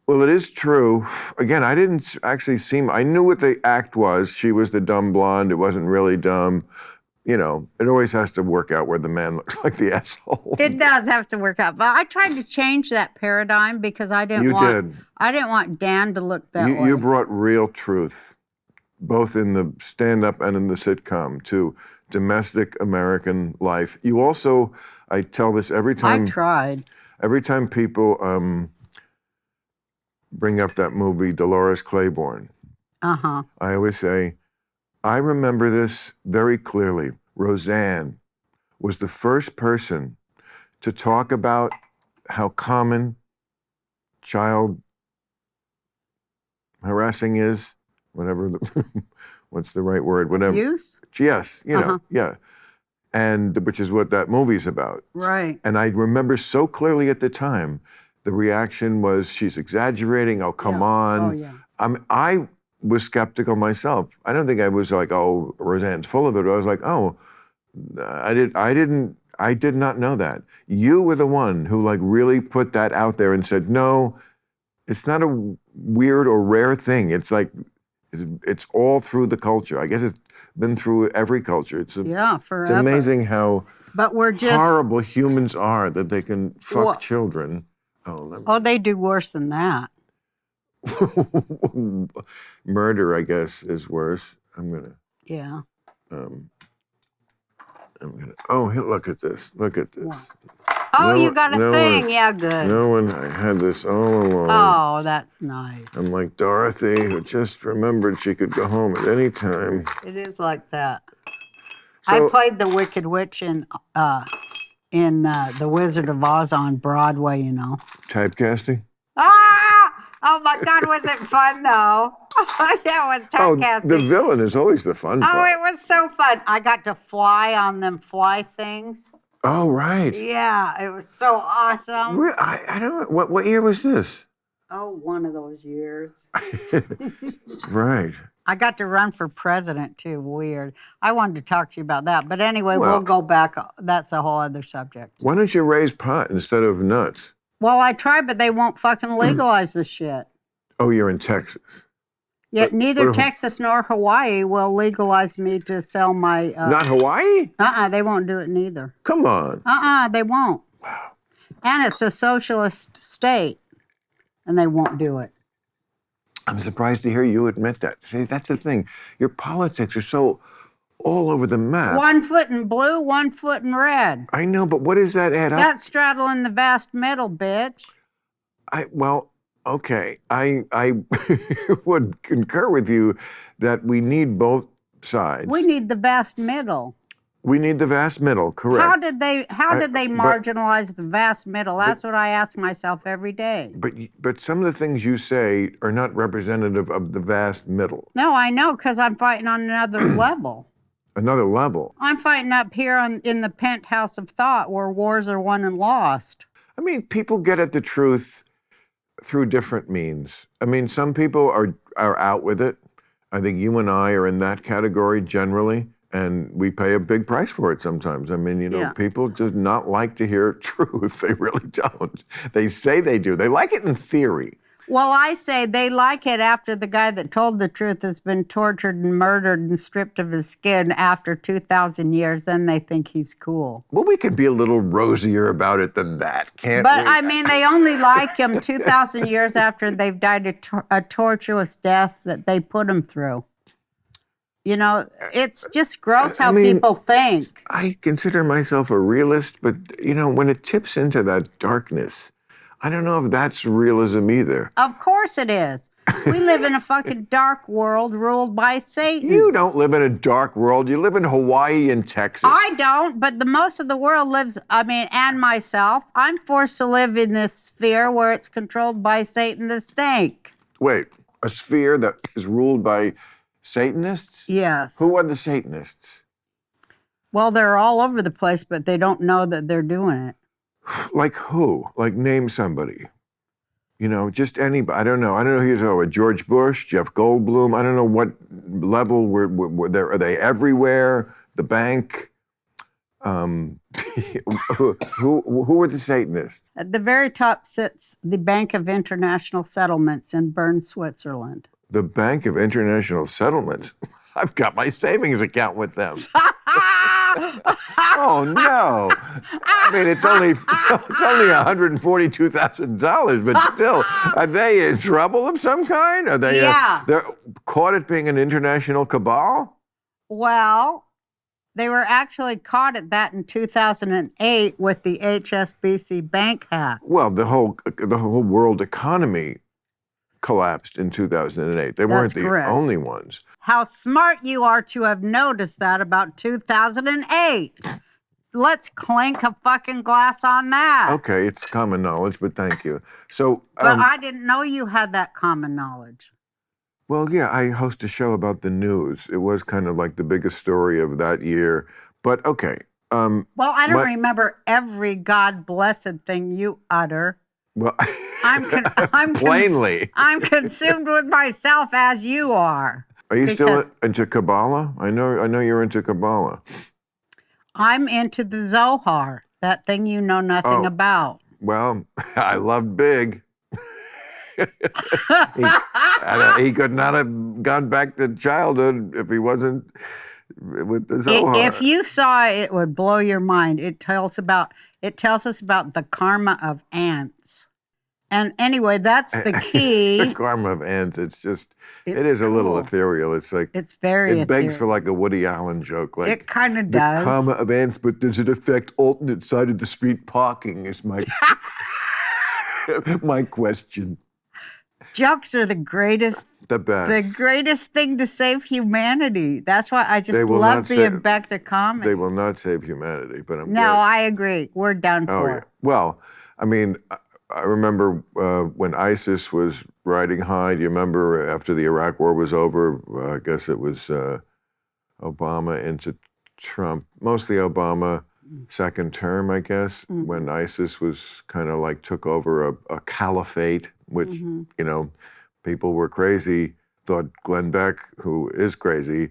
Well, it is true. Again, I didn't actually I knew what the act was. She was the dumb blonde. It wasn't really dumb. You know, it always has to work out where the man looks like the asshole. It does have to work out. But I tried to change that paradigm because I didn't want Dan to look that way. You brought real truth, both in the stand-up and in the sitcom, to domestic American life. You also, I tell this every time. I tried. Every time people bring up that movie, Dolores Claiborne, I always say, I remember this very clearly. Roseanne was the first person to talk about how common child harassing is, whatever, what's the right word, whatever. Use? Yes, you know, yeah. And which is what that movie's about. Right. And I remember so clearly at the time, the reaction was, she's exaggerating, oh, come on. Oh, yeah. I was skeptical myself. I don't think I was like, oh, Roseanne's full of it. I was like, oh, I did not know that. You were the one who like really put that out there and said, no, it's not a weird or rare thing. It's like, it's all through the culture. I guess it's been through every culture. Forever. It's amazing how but we're just horrible humans are that they can fuck children. Oh, they do worse than that. Murder, I guess, is worse. Yeah. Oh, look at this. Look at this. What? Oh, you got a thing. Yeah, good. No one, I had this all along. Oh, that's nice. I'm like Dorothy, who just remembered she could go home at any time. It is like that. So, I played the Wicked Witch in The Wizard of Oz on Broadway, you know. Typecasting? Ah! Oh my God, was it fun though? Yeah, it was typecasting. Oh, the villain is always the fun part. Oh, it was so fun. I got to fly on them fly things. Oh, right. Yeah, it was so awesome. I don't know. What year was this? Oh, one of those years. Right. I got to run for president too. Weird. I wanted to talk to you about that. But anyway, we'll go back. That's a whole other subject. Why don't you raise pot instead of nuts? Well, I tried, but they won't fucking legalize the shit. Oh, you're in Texas. Yet neither Texas nor Hawaii will legalize me to sell my... Not Hawaii? They won't do it neither. Come on. They won't. Wow. And it's a socialist state, and they won't do it. I'm surprised to hear you admit that. See, that's the thing. Your politics are so all over the map. 1 foot in blue, 1 foot in red. I know, but what does that add up? That's straddling the vast middle, bitch. Okay. I would concur with you that we need both sides. We need the vast middle. We need the vast middle, correct. How did they marginalize the vast middle? That's what I ask myself every day. But some of the things you say are not representative of the vast middle. No, I know, because I'm fighting on another level. Another level? I'm fighting up here in the penthouse of thought where wars are won and lost. I mean, people get at the truth through different means. I mean, some people are out with it. I think you and I are in that category generally. And we pay a big price for it sometimes. I mean, people do not like to hear truth. They really don't. They say they do. They like it in theory. Well, I say they like it after the guy that told the truth has been tortured and murdered and stripped of his skin after 2,000 years. Then they think he's cool. Well, we could be a little rosier about it than that, can't we? But, I mean, they only like him 2,000 years after they've died a tortuous death that they put him through. You know, it's just gross how people think. I consider myself a realist, but, when it tips into that darkness, I don't know if that's realism either. Of course it is. We live in a fucking dark world ruled by Satan. You don't live in a dark world. You live in Hawaii and Texas. I don't, but the most of the world lives, and myself, I'm forced to live in this sphere where it's controlled by Satan the snake. Wait, a sphere that is ruled by Satanists? Yes. Who are the Satanists? Well, they're all over the place, but they don't know that they're doing it. Like who? Like name somebody. You know, just anybody. I don't know. I don't know who you're talking about. George Bush, Jeff Goldblum. I don't know what level are they everywhere? The bank. Who are the Satanists? At the very top sits the Bank of International Settlements in Bern, Switzerland. The Bank of International Settlement. I've got my savings account with them. Oh no! I mean, it's only $142,000, but still, are they in trouble of some kind? Are they? Yeah. They're caught at being an international cabal. Well, they were actually caught at that in 2008 with the HSBC bank hack. Well, the whole world economy collapsed in 2008. They weren't the correct. only ones. How smart you are to have noticed that about 2008. Let's clink a fucking glass on that. Okay, it's common knowledge, but thank you. So, But I didn't know you had that common knowledge. well, yeah, I host a show about the news. It was kind of like the biggest story of that year. But okay. Well, I don't remember every God blessed thing you utter. Well, I'm plainly. I'm consumed with myself as you are. Are you still into Kabbalah? I know you're into Kabbalah. I'm into the Zohar, that thing you know nothing about. Well, I love Big. He could not have gone back to childhood if he wasn't with the Zohar. If you saw it, it would blow your mind. It tells us about the karma of ants. And anyway, that's the key. The karma of ants. It is a little ethereal. It's like it's very. It begs for like a Woody Allen joke. Like it kind of does. The karma of ants, but does it affect alternate side of the street parking? Is my my question. Jokes are the greatest. The best. The greatest thing to save humanity. That's why I just love being back to comedy. They will not save humanity, but I'm. No, I agree. We're done for. Yeah. Well, I mean. I remember when ISIS was riding high. Do you remember after the Iraq War was over? I guess it was Obama into Trump, mostly Obama, second term, I guess, when ISIS was kind of like took over a caliphate, which, you know, people were crazy, thought Glenn Beck, who is crazy,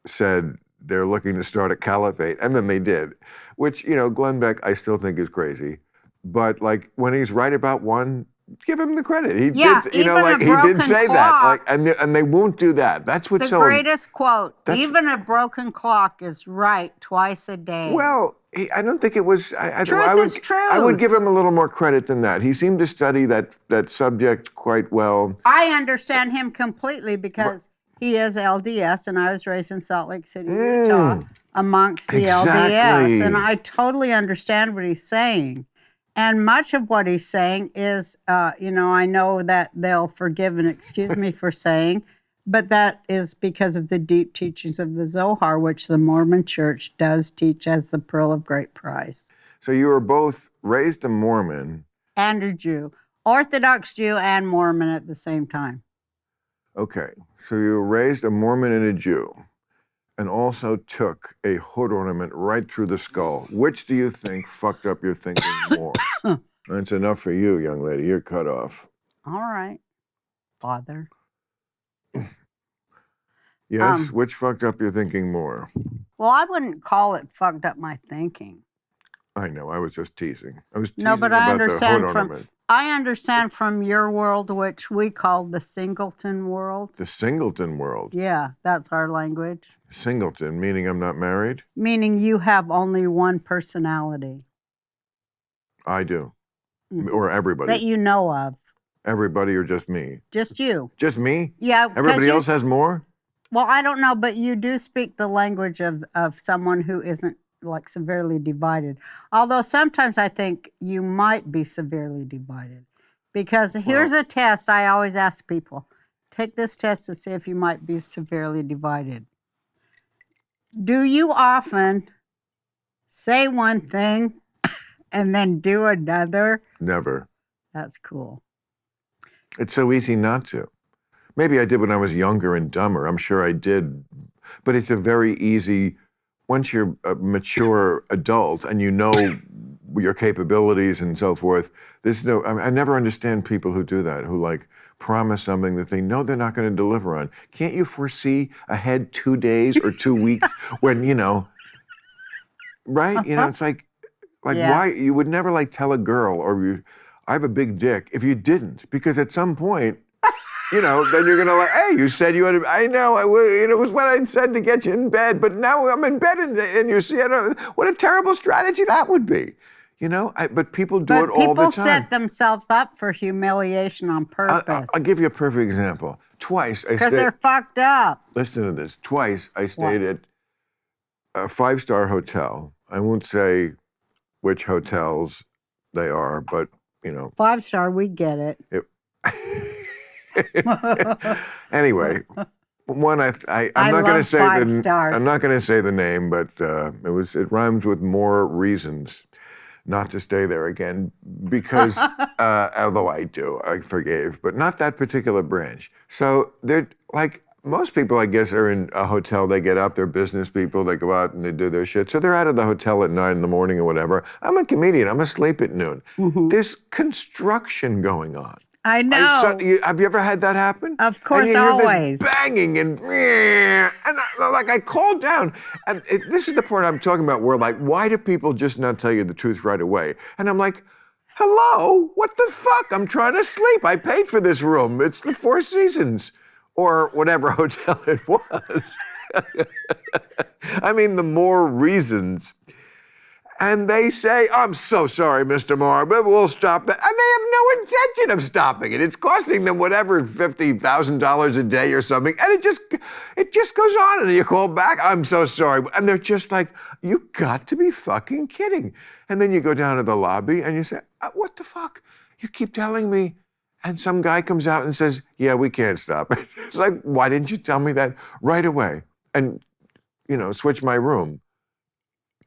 said they're looking to start a caliphate, and then they did, which, you know, Glenn Beck I still think is crazy. But like when he's right about one, give him the credit. He did, you know, like he did say that. Like, and they won't do that. That's what's the so. Greatest quote. Even a broken clock is right twice a day. Well, I don't think it was. Truth is truth. I would give him a little more credit than that. He seemed to study that subject quite well. I understand him completely because he is LDS, and I was raised in Salt Lake City, Utah, amongst the LDS, and I totally understand what he's saying. And much of what he's saying is, you know, I know that they'll forgive and excuse me for saying, but that is because of the deep teachings of the Zohar, which the Mormon Church does teach as the pearl of great price. So you were both raised a Mormon. And a Jew. Orthodox Jew and Mormon at the same time. Okay. So you were raised a Mormon and a Jew, and also took a hood ornament right through the skull. Which do you think fucked up your thinking more? That's enough for you, young lady. You're cut off. All right, Father. Yes? Which fucked up your thinking more? Well, I wouldn't call it fucked up my thinking. I know. I was just teasing. I was teasing no, but I about understand the hood ornament. I understand from your world, which we call the singleton world. The singleton world? Yeah, that's our language. Singleton, meaning I'm not married? Meaning you have only one personality. I do. Or everybody? That you know of. Everybody or just me? Just you. Just me? Yeah. Everybody else has more? Well, I don't know, but you do speak the language of someone who isn't like severely divided. Although sometimes I think you might be severely divided. Because here's a test I always ask people. Take this test to see if you might be severely divided. Do you often say one thing and then do another? Never. That's cool. It's so easy not to. Maybe I did when I was younger and dumber. I'm sure I did. But it's a very easy, once you're a mature adult and you know your capabilities and so forth. I never understand people who do that, who like promise something that they know they're not going to deliver on. Can't you foresee ahead 2 days or 2 weeks when, right? It's like Yeah. why you would never like tell a girl I have a big dick if you didn't, because at some point, then you're gonna like, hey, you said you had. I know, it was what I said to get you in bed, but now I'm in bed and you see, what a terrible strategy that would be, But people do it all the time. People set themselves up for humiliation on purpose. I'll give you a perfect example. Twice I because stayed. they're fucked up. Listen to this. Twice I stayed at a 5-star hotel. I won't say which hotels they are, but 5-star, we get it. Anyway, one I'm not going to say I'm not going to say the name, but it rhymes with more reasons not to stay there again, because although I forgave, but not that particular branch. So they're like most people, I guess, are in a hotel. They get up, they're business people, they go out and they do their shit. So they're out of the hotel at 9 a.m. or whatever. I'm a comedian. I'm asleep at noon. There's construction going on. I know. Have you ever had that happen? Of course, and you hear always. This banging and I called down. And this is the part I'm talking about where why do people just not tell you the truth right away? And I'm like, hello, what the fuck? I'm trying to sleep. I paid for this room. It's the Four Seasons or whatever hotel it was. I mean, the more reasons. And they say, I'm so sorry, Mr. Maher, but we'll stop that. And they have no intention of stopping it. It's costing them whatever, $50,000 a day or something. And it just goes on. And you call back, I'm so sorry. And they're just like, you got to be fucking kidding. And then you go down to the lobby and you say, what the fuck? You keep telling me. And some guy comes out and says, yeah, we can't stop it. It's like, why didn't you tell me that right away? And, switch my room.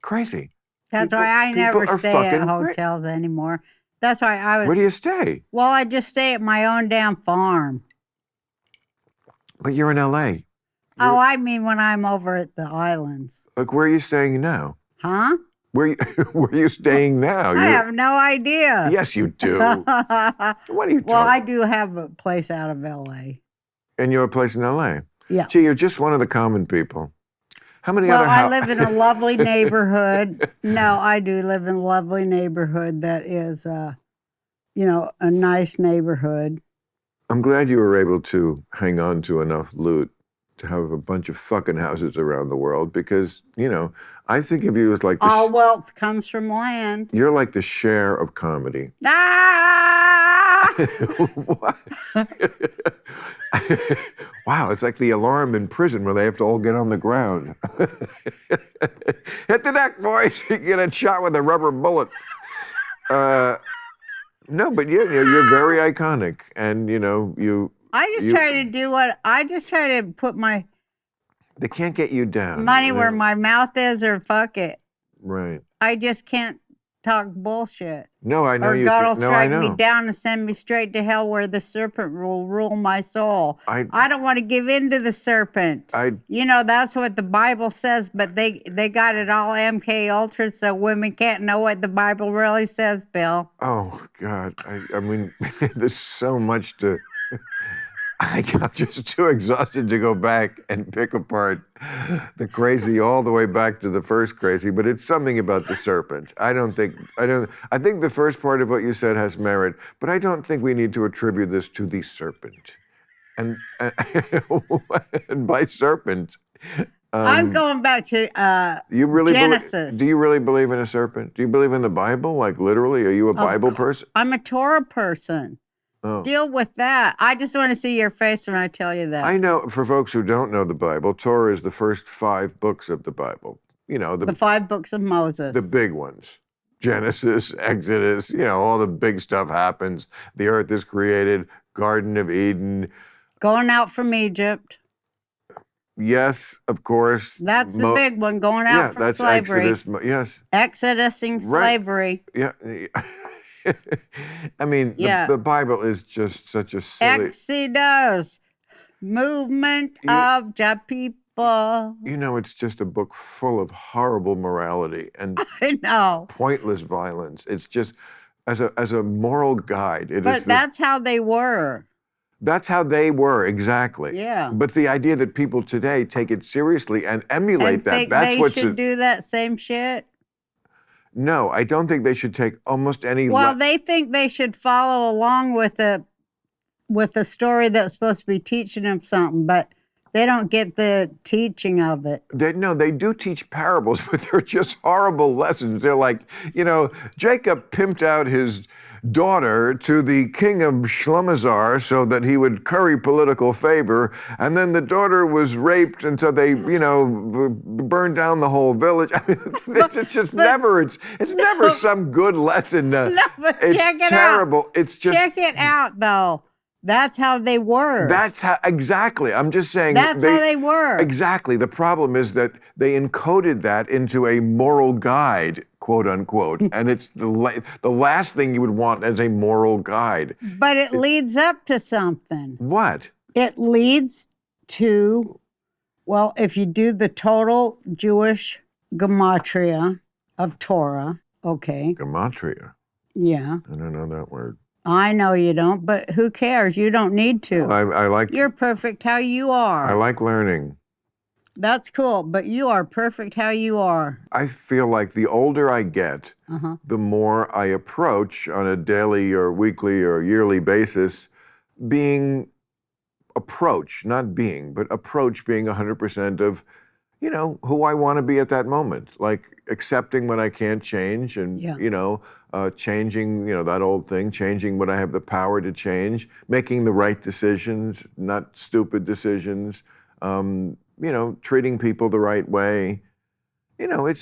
Crazy. That's why I never stay at hotels anymore. That's why I was. Where do you stay? Well, I just stay at my own damn farm. But you're in L.A. I mean when I'm over at the islands. Like, where are you staying now? Huh? Where are you staying now? I have no idea. Yes, you do. What are you talking? Well, I do have a place out of L.A. And you have a place in L.A.? Yeah. Gee, you're just one of the common people. How many other houses? I live in a lovely neighborhood. No, I do live in a lovely neighborhood that is, a nice neighborhood. I'm glad you were able to hang on to enough loot to have a bunch of fucking houses around the world because, I think of you as like all wealth comes from land. You're like the Cher of comedy. Ah! What? Wow, it's like the alarm in prison where they have to all get on the ground. Hit the deck, boys. You get shot with a rubber bullet. No, but you're very iconic, and you. I just try to put my. They can't get you down. Money where my mouth is, or fuck it. Right. I just can't talk bullshit. No, I know or you. God will no, strike I know. me down and send me straight to hell where the serpent will rule my soul. I don't want to give in to the serpent. That's what the Bible says, but they got it all MK Ultra, so women can't know what the Bible really says, Bill. Oh, God. I mean, there's so much to... I'm just too exhausted to go back and pick apart the crazy all the way back to the first crazy, but it's something about the serpent. I think the first part of what you said has merit, but I don't think we need to attribute this to the serpent. And by serpent, I'm going back to Genesis. Do you really believe in a serpent? Do you believe in the Bible? Like literally? Are you a Bible person? I'm a Torah person. Oh. Deal with that. I just want to see your face when I tell you that. I know, for folks who don't know the Bible, Torah is the first 5 books of the Bible. The 5 books of Moses. The big ones. Genesis, Exodus, all the big stuff happens. The earth is created, Garden of Eden. Going out from Egypt. Yes, of course. That's the big one, going out from slavery. Exodus, yes. Exodusing slavery. Yeah. I mean, the Bible is just such a silly... Exodus, movement of the people. You know, it's just a book full of horrible morality and I know. pointless violence. It's just, as a moral guide, But that's how they were. That's how they were, exactly. Yeah. But the idea that people today take it seriously and emulate And that, think that's they what's... should do that same shit? No, I don't think they should take almost any... Well, they think they should follow along with a story that's supposed to be teaching them something, but they don't get the teaching of it. They do teach parables, but they're just horrible lessons. They're like, you know, Jacob pimped out his daughter to the king of Shlumazar so that he would curry political favor, and then the daughter was raped until they, you know, burned down the whole village. I mean, it's just never, it's never some good lesson. No, but it's check it terrible. out. It's just... Check it out, though. That's how they were. That's how, exactly. I'm just saying. That's how they were. Exactly. The problem is that they encoded that into a moral guide, quote unquote, and it's the last thing you would want as a moral guide. But it leads up to something. What? It leads to, well, if you do the total Jewish gematria of Torah, okay. Gematria. Yeah. I don't know that word. I know you don't, but who cares? You don't need to. I like... You're perfect how you are. I like learning. That's cool, but you are perfect how you are. I feel like the older I get, the more I approach on a daily or weekly or yearly basis being approach, not being, but approach being 100% of, you know, who I want to be at that moment. Like accepting what I can't change and, you know, changing, you know, that old thing, changing what I have the power to change, making the right decisions, not stupid decisions, you know, treating people the right way. You know,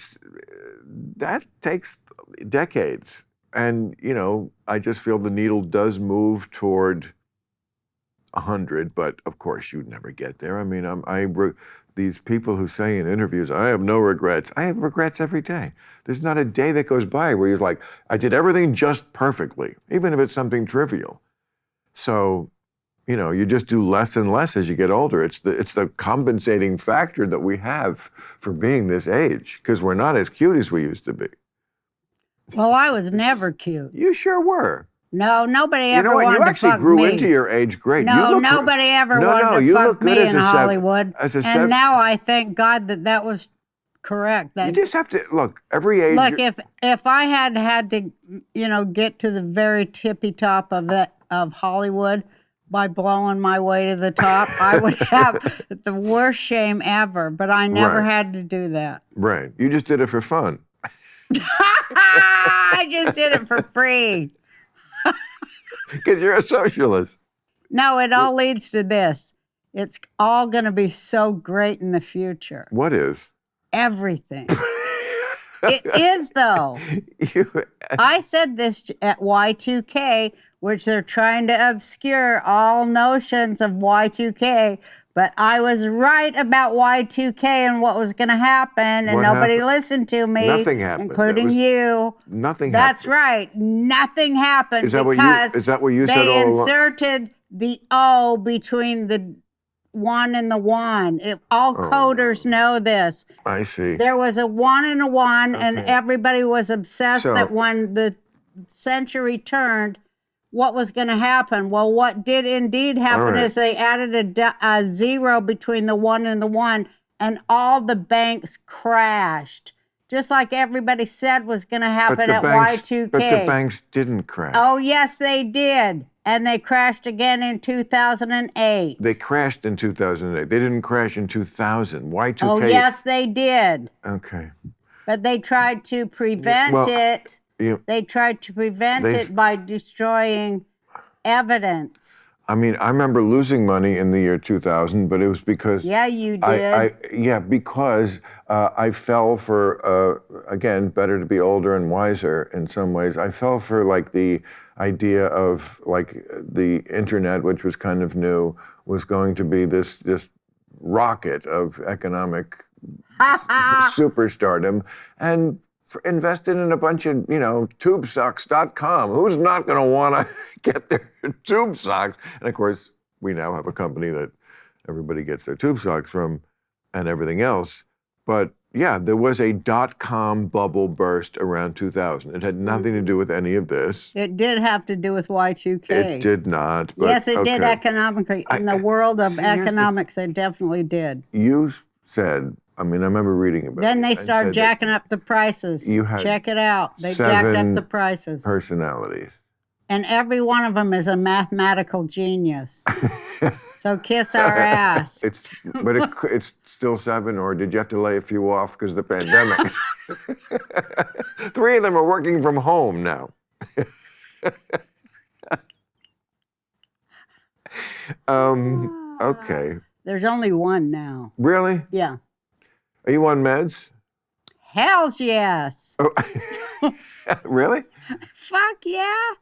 that takes decades. And, you know, I just feel the needle does move toward 100, but of course you'd never get there. I mean, these people who say in interviews, I have no regrets. I have regrets every day. There's not a day that goes by where you're like, I did everything just perfectly, even if it's something trivial. So, you know, you just do less and less as you get older. It's the compensating factor that we have for being this age, because we're not as cute as we used to be. Well, I was never cute. You sure were. No, nobody You ever know what? wanted You to actually fuck grew me. into your age great. No, nobody ever wanted to you fuck look good me as in a Hollywood. and now I thank God that was correct. You just have to look. Every age. Look, if I had to, you know, get to the very tippy top of Hollywood by blowing my way to the top, I would have the worst shame ever. But I never had to do that. Right. You just did it for fun. I just did it for free. Because you're a socialist. No, it all leads to this. It's all going to be so great in the future. What is? Everything. It is, though. I said this at Y2K, which they're trying to obscure all notions of Y2K, but I was right about Y2K and what was going to happen, and nobody listened to me. Nothing happened. Including you. Nothing happened. That's right. Nothing happened. Is that what you said all along? They inserted the O between the one and the one. All coders know this. I see. There was a one and a one, and everybody was obsessed that when the century turned, what was going to happen? Well, what did indeed happen is they added a zero between the one and the one, and all the banks crashed. Just like everybody said was going to happen at Y2K. But the banks didn't crash. Oh, yes, they did. And they crashed again in 2008. They crashed in 2008. They didn't crash in 2000. Y2K. Oh, yes, they did. Okay. But they tried to prevent it. They tried to prevent it by destroying evidence. I mean, I remember losing money in the year 2000, but it was because... Yeah, you did. Because I fell for, again, better to be older and wiser in some ways. I fell for, like, the idea of, like, the internet, which was kind of new, was going to be this rocket of economic superstardom, and invested in a bunch of, tubesocks.com. Who's not going to want to get their tube socks? And of course, we now have a company that everybody gets their tube socks from. and everything else. But yeah, there was a .com bubble burst around 2000. It had nothing to do with any of this. It did have to do with Y2K. It did not. But, yes, it did okay. economically. In the world of economics, it definitely did. You said, I mean, I remember reading about it. Then they started jacking up the prices. You had Check it out. They jacked up the prices. Personalities. And every one of them is a mathematical genius. So kiss our ass. But it's still 7, or did you have to lay a few off because of the pandemic? 3 of them are working from home now. Okay. There's only one now. Really? Yeah. Are you on meds? Hells yes. Oh. Really? Fuck yeah.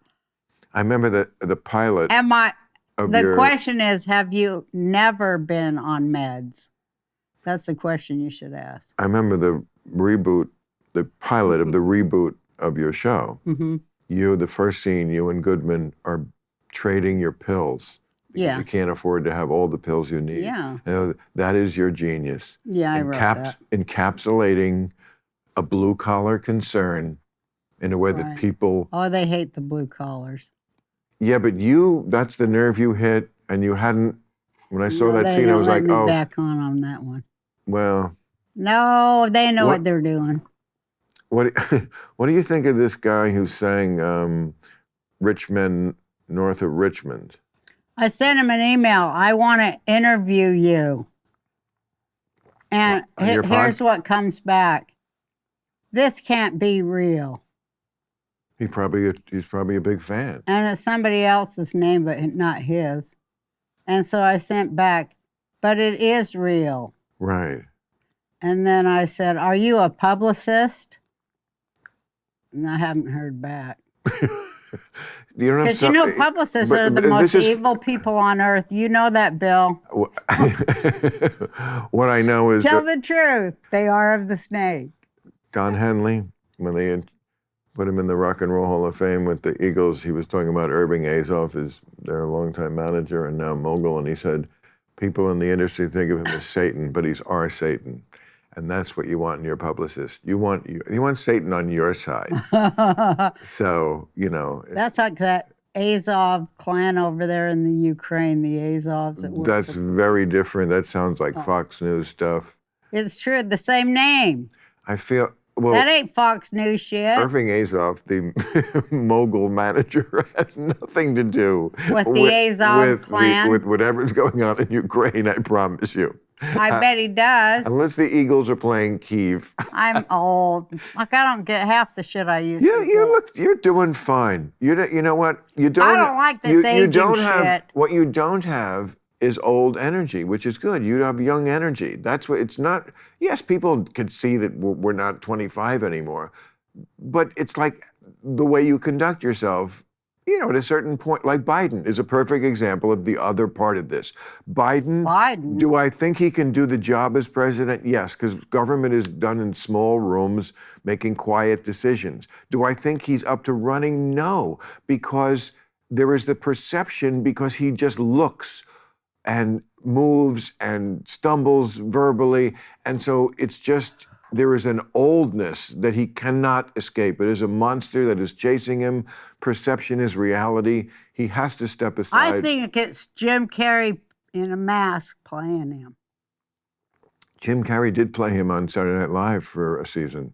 I remember the pilot. The question is, have you never been on meds? That's the question you should ask. I remember the pilot of the reboot of your show. Mm-hmm. The first scene, you and Goodman are trading your pills. Yeah. You can't afford to have all the pills you need. Yeah. That is your genius. Yeah, I wrote that. Encapsulating a blue-collar concern in a way that people... Oh, they hate the blue collars. Yeah, but that's the nerve you hit, and you hadn't... When I saw that scene, I was like, oh... back on that one. Well... No, they know what they're doing. What do you think of this guy who sang Rich Men North of Richmond? I sent him an email. I want to interview you. And here's what comes back. This can't be real. He's probably a big fan. And it's somebody else's name, but not his. And so I sent back, but it is real. Right. And then I said, are you a publicist? And I haven't heard back. Because publicists are the most evil people on earth. You know that, Bill. What I know is... Tell the truth. They are of the snake. Don Henley, when they had put him in the Rock and Roll Hall of Fame with the Eagles, he was talking about Irving Azoff, their longtime manager and now mogul, and he said, people in the industry think of him as Satan, but he's our Satan. And that's what you want in your publicist. You want Satan on your side. So, That's like that Azov clan over there in the Ukraine, the Azovs. That's very different. That sounds like Fox News stuff. It's true, the same name. I feel... Well, that ain't Fox News shit. Irving Azoff, the mogul manager, has nothing to do with the Azov clan. With whatever's going on in Ukraine, I promise you. I bet he does. Unless the Eagles are playing Kyiv. I'm old. Like, I don't get half the shit I used to. You're doing fine. You know what? I don't like this aging shit. What you don't have is old energy, which is good. You have young energy. That's what it's not. Yes, people could see that we're not 25 anymore, but it's like the way you conduct yourself, at a certain point, like Biden is a perfect example of the other part of this. Biden. Do I think he can do the job as president? Yes, because government is done in small rooms, making quiet decisions. Do I think he's up to running? No, because there is the perception, because he just looks and moves and stumbles verbally. And so it's just, there is an oldness that he cannot escape. It is a monster that is chasing him. Perception is reality. He has to step aside. I think it's Jim Carrey in a mask playing him. Jim Carrey did play him on Saturday Night Live for a season.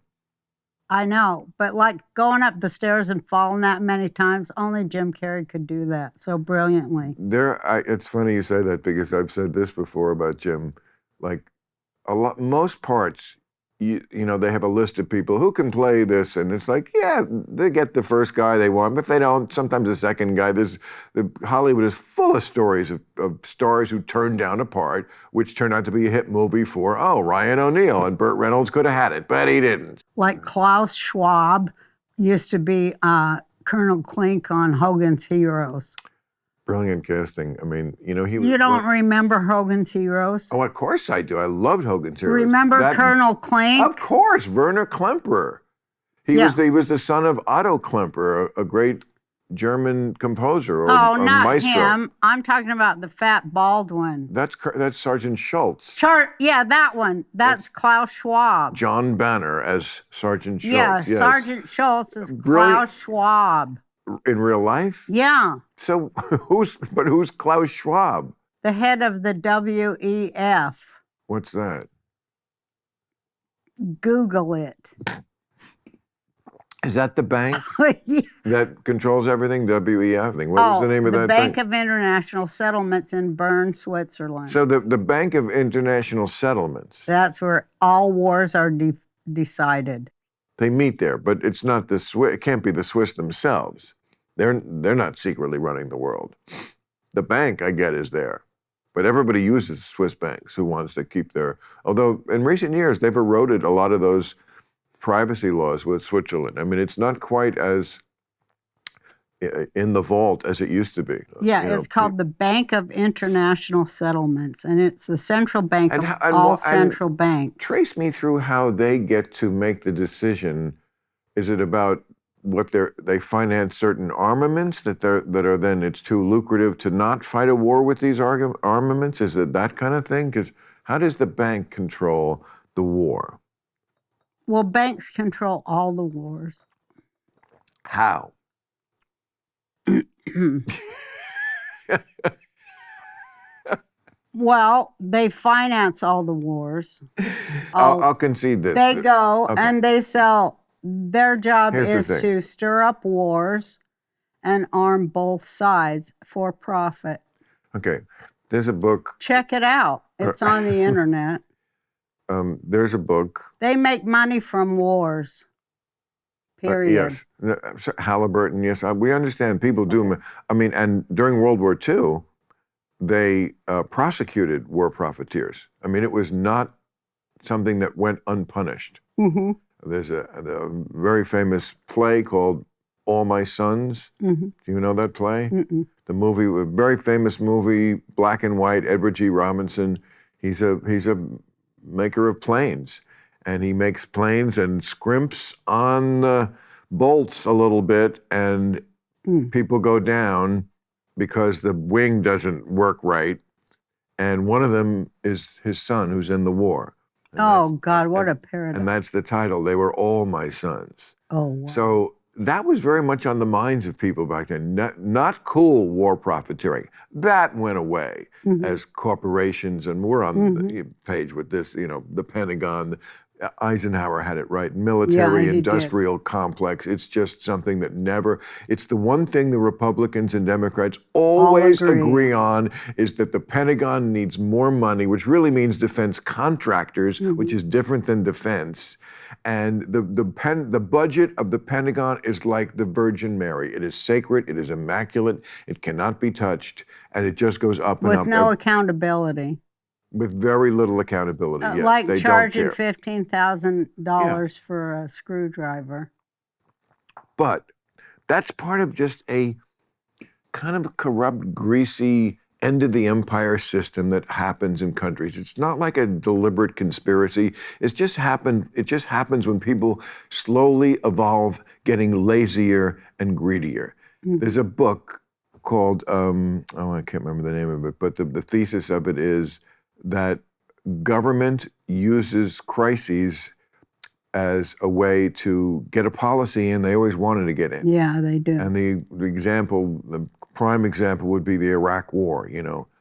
I know, but like going up the stairs and falling that many times, only Jim Carrey could do that so brilliantly. It's funny you say that, because I've said this before about Jim. Like most parts, they have a list of people who can play this, and it's like, yeah, they get the first guy they want, but if they don't, sometimes the second guy. Hollywood is full of stories of stars who turned down a part, which turned out to be a hit movie for, Ryan O'Neal, and Burt Reynolds could have had it, but he didn't. Like Klaus Schwab used to be Colonel Klink on Hogan's Heroes. Brilliant casting. I mean, he was... You don't remember Hogan's Heroes? Oh, of course I do. I loved Hogan's Heroes. Remember Colonel Klink? Of course, Werner Klemperer. He was the son of Otto Klemperer, a great German composer or Oh, a not maestro. him. I'm talking about the fat bald one. That's Sergeant Schultz. Yeah, that one. That's Klaus Schwab. John Banner as Sergeant Schultz. Yeah, yes. Sergeant Schultz is Brilliant. Klaus Schwab. In real life? Yeah, So who's Klaus Schwab? the head of the WEF. What's that? Google it. Is that the bank Yeah. that controls everything? WEF thing. What was the name of that Bank bank? of International Settlements in Bern, Switzerland. So the Bank of International Settlements. That's where all wars are decided. They meet there, but it's not the Swiss. It can't be the Swiss themselves. They're not secretly running the world. The bank, I get, is there, but everybody uses Swiss banks who wants to keep their. Although in recent years they've eroded a lot of those privacy laws with Switzerland. I mean, it's not quite as in the vault as it used to be. Yeah, it's called the Bank of International Settlements, and it's the central bank of all central banks. Trace me through how they get to make the decision. Is it about what they finance certain armaments that are then it's too lucrative to not fight a war with these armaments? Is it that kind of thing? Because how does the bank control the war? Well, banks control all the wars. How? Well, they finance all the wars. I'll concede this. They go Okay. and they sell. Their job Here's the is thing. to stir up wars and arm both sides for profit. Okay, there's a book. Check it out. It's on the internet. There's a book. They make money from wars. Period. Yes, Halliburton. Yes, we understand people do. I mean, and during World War II, they prosecuted war profiteers. I mean, it was not something that went unpunished. Mm-hmm. There's a very famous play called All My Sons. Mm-hmm. Do you know that play? Mm-mm. The movie, a very famous movie, black and white. Edward G. Robinson. He's a maker of planes, and he makes planes and scrimps on the bolts a little bit, and people go down because the wing doesn't work right. And one of them is his son, who's in the war. And Oh, God, what a paradox. And that's the title. They were all my sons. Oh, wow. So that was very much on the minds of people back then. Not cool war profiteering. That went away as corporations, and we're on the page with this, the Pentagon. Eisenhower had it right. Military he did. industrial complex. It's just something that it's the one thing the Republicans and Democrats always agree on is that the Pentagon needs more money, which really means defense contractors, which is different than defense. And the budget of the Pentagon is like the Virgin Mary. It is sacred. It is immaculate. It cannot be touched. And it just goes up and up. With no accountability. With very little accountability. Yes, Like they charging don't care. $15,000 for a screwdriver. But that's part of just a kind of a corrupt, greasy end of the empire system that happens in countries. It's not like a deliberate conspiracy. It just happens when people slowly evolve, getting lazier and greedier. There's a book called, I can't remember the name of it, but the thesis of it is that government uses crises as a way to get a policy in they always wanted to get in. Yeah, they do. And the prime example would be the Iraq War,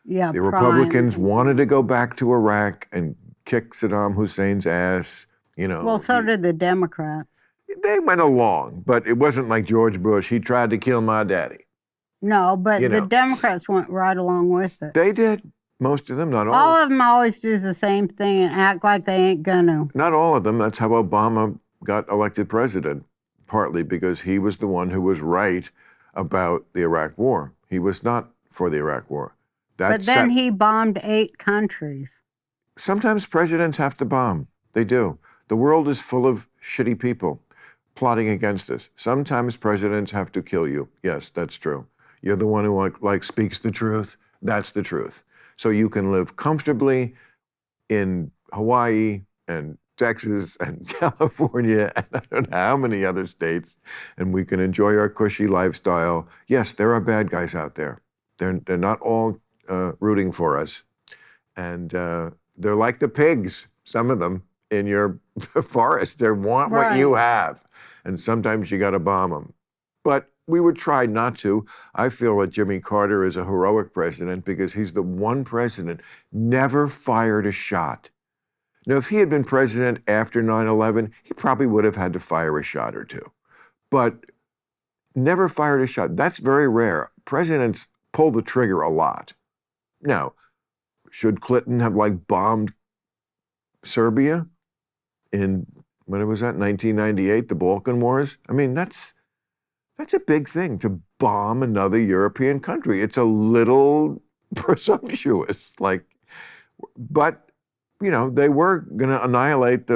Yeah, The Republicans wanted to go back to Iraq and kick Saddam Hussein's ass, Well, so did the Democrats. They went along, but it wasn't like George Bush. He tried to kill my daddy. No, but the Democrats went right along with it. They did. Most of them, not all. All of them always do the same thing and act like they ain't gonna. Not all of them. That's how Obama got elected president, partly because he was the one who was right about the Iraq War. He was not for the Iraq War. But then he bombed 8 countries. Sometimes presidents have to bomb. They do. The world is full of shitty people plotting against us. Sometimes presidents have to kill you. Yes, that's true. You're the one who speaks the truth. That's the truth. So you can live comfortably in Hawaii and Texas and California and I don't know how many other states, and we can enjoy our cushy lifestyle. Yes, there are bad guys out there. They're not all rooting for us. And they're like the pigs, some of them, in your forest. They want what you have. And sometimes you got to bomb them. But we would try not to. I feel that Jimmy Carter is a heroic president because he's the one president never fired a shot. Now, if he had been president after 9/11, he probably would have had to fire a shot or two. But never fired a shot. That's very rare. Presidents pull the trigger a lot. Now, should Clinton have bombed Serbia in, when was that, 1998, the Balkan Wars? I mean, that's a big thing to bomb another European country. It's a little presumptuous, but they were going to annihilate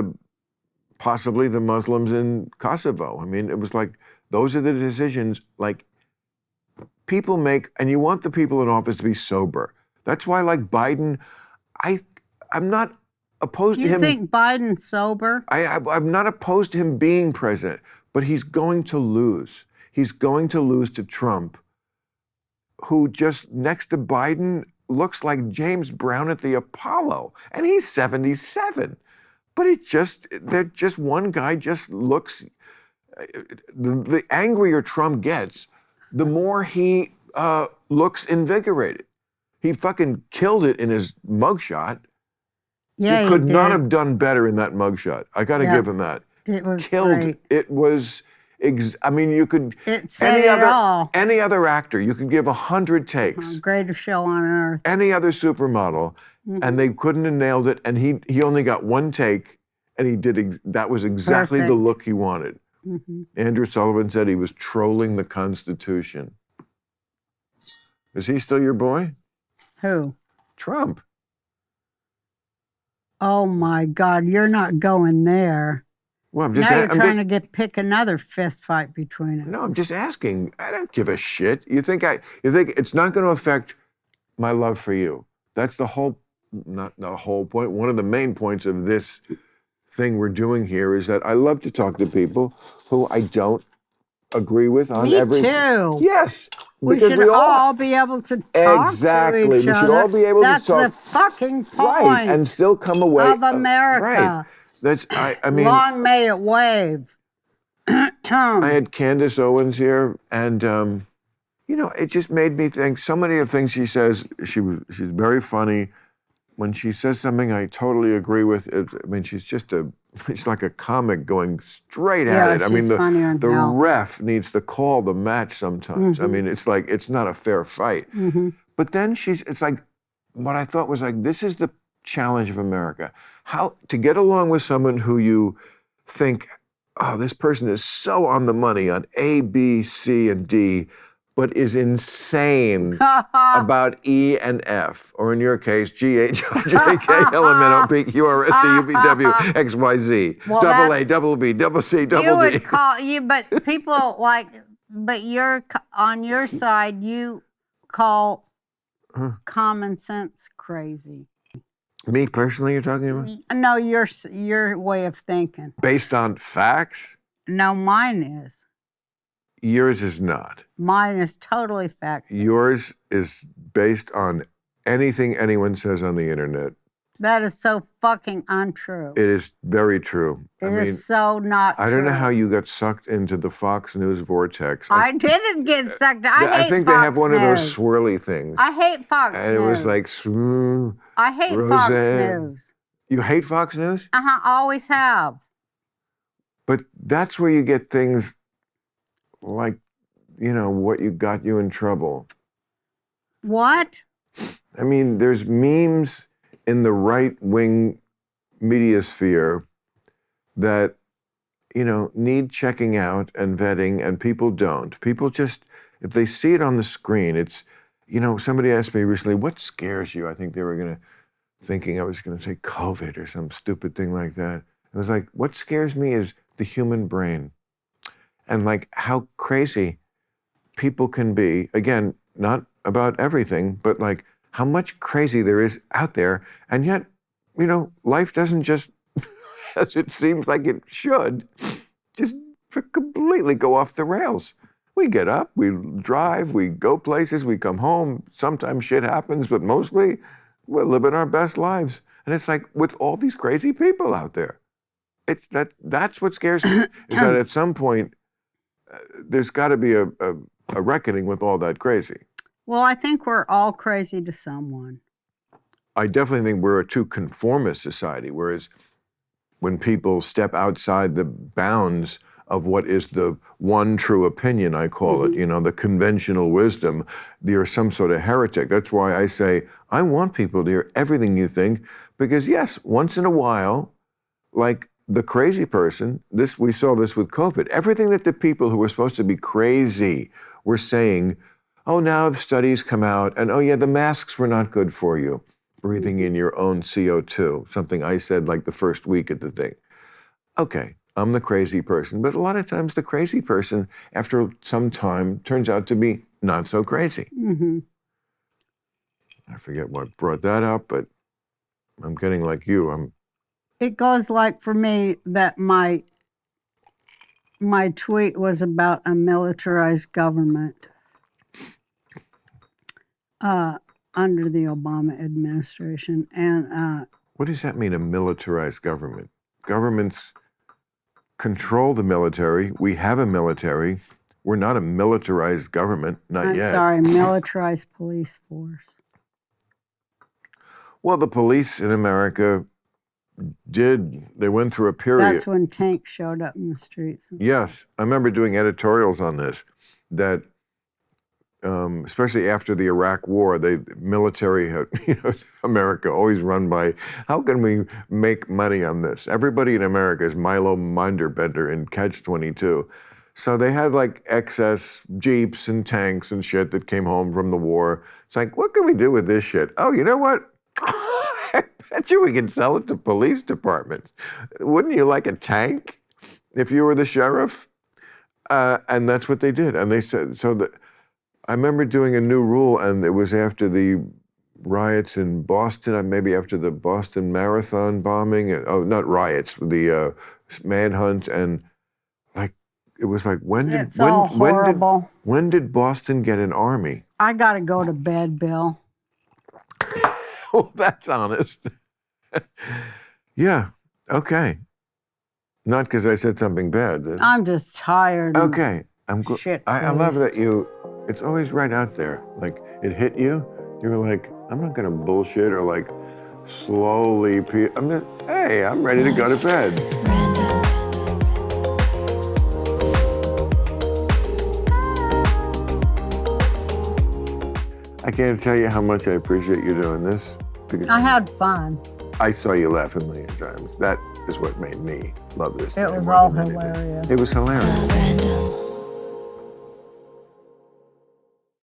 possibly the Muslims in Kosovo. I mean, it was those are the decisions people make, and you want the people in office to be sober. That's why, Biden, I'm not opposed to him. You think Biden's sober? I'm not opposed to him being president, but he's going to lose. He's going to lose to Trump, who just next to Biden looks like James Brown at the Apollo, and he's 77. But one guy just looks, the angrier Trump gets, the more he looks invigorated. He fucking killed it in his mugshot. Yeah, he could not have done better in that mugshot. I got to give him that. It was killed. Great. It was. You could. It said all. Any other actor, you could give 100 takes. Greatest show on earth. Any other supermodel, and they couldn't have nailed it. And he only got one take, and he did. That was exactly the look he wanted. Andrew Sullivan said he was trolling the Constitution. Is he still your boy? Who? Trump. Oh my God, you're not going there. Well, I'm just now you're trying to pick another fist fight between us. No, I'm just asking. I don't give a shit. You think it's not going to affect my love for you? That's not the whole point. One of the main points of this thing we're doing here is that I love to talk to people who I don't agree with on everything. Me too. Yes. We should all be able to talk exactly. to each we other. should all be able That's to talk. That's the fucking point. Right, and still come away. Of America. Right. That's, I mean. Long may it wave. I had Candace Owens here, and, it just made me think, so many of the things she says, she's very funny. When she says something I totally agree with, she's like a comic going straight at it. I mean, the ref needs to call the match sometimes. I mean, it's not a fair fight. But then what I thought was this is the challenge of America. How to get along with someone who you think, oh, this person is so on the money on A, B, C, and D, but is insane about E and F, or in your case, G, H, I, J, K, L, M, N, O, P, Q, R, S, T, U, V, W, X, Y, Z, double A, double B, double C, double D. You would call you, but people but you're on your side. You call common sense crazy. Me personally, you're talking about? No, your way of thinking. Based on facts? No, mine is. Yours is not. Mine is totally factual. Yours is based on anything anyone says on the internet. That is so fucking untrue. It is very true. It is so not true. I don't know how you got sucked into the Fox News vortex. I didn't get sucked. I think they have one of those swirly things. I hate Fox News. And it was I hate Fox News. You hate Fox News? Always have. But that's where you get things like, what got you in trouble. What? I mean, there's memes in the right-wing media sphere that, need checking out and vetting, and people don't. People just, if they see it on the screen, it's, somebody asked me recently, what scares you? I think they were thinking I was going to say COVID or some stupid thing like that. It was like, what scares me is the human brain. And how crazy people can be. Again, not about everything, but how much crazy there is out there. And yet, life doesn't just as it seems like it should, just completely go off the rails. We get up, we drive, we go places, we come home. Sometimes shit happens, but mostly we're living our best lives. And it's like with all these crazy people out there. That's what scares me, is that at some point there's got to be a reckoning with all that crazy. Well, I think we're all crazy to someone. I definitely think we're a too conformist society, whereas when people step outside the bounds of what is the one true opinion, I call it, the conventional wisdom, you're some sort of heretic. That's why I say, I want people to hear everything you think, because yes, once in a while, like the crazy person, we saw this with COVID, everything that the people who were supposed to be crazy were saying, oh, now the studies come out, and oh yeah, the masks were not good for you, breathing in your own CO2, something I said like the first week of the thing. Okay, I'm the crazy person, but a lot of times the crazy person, after some time, turns out to be not so crazy. Mm-hmm. I forget what brought that up, but I'm getting like you. It goes like for me that my tweet was about a militarized government under the Obama administration. And what does that mean, a militarized government? Governments control the military. We have a military. We're not a militarized government, not yet. I'm sorry, militarized police force. Well, the police in America they went through a period. That's when tanks showed up in the streets. Yes, I remember doing editorials on this, that especially after the Iraq War, the military had, America always run by, how can we make money on this? Everybody in America is Milo Minderbender in Catch-22. So they had like excess jeeps and tanks and shit that came home from the war. It's like, what can we do with this shit? Oh, you know what? I bet you we can sell it to police departments. Wouldn't you like a tank if you were the sheriff? And that's what they did. And they said, I remember doing a new rule, and it was after the riots in Boston, maybe after the Boston Marathon bombing. Oh, not riots, the manhunt, and like it was like when did Boston get an army? I gotta go to bed, Bill. Well, that's honest. Yeah. Okay. Not because I said something bad. I'm just tired. Okay. Shit. I love that it's always right out there. Like, it hit you. You were like, I'm not going to bullshit or like slowly I'm ready to go to bed. I can't tell you how much I appreciate you doing this. I had fun. I saw you laugh a million times. That is what made me love this. It was all hilarious. It was hilarious.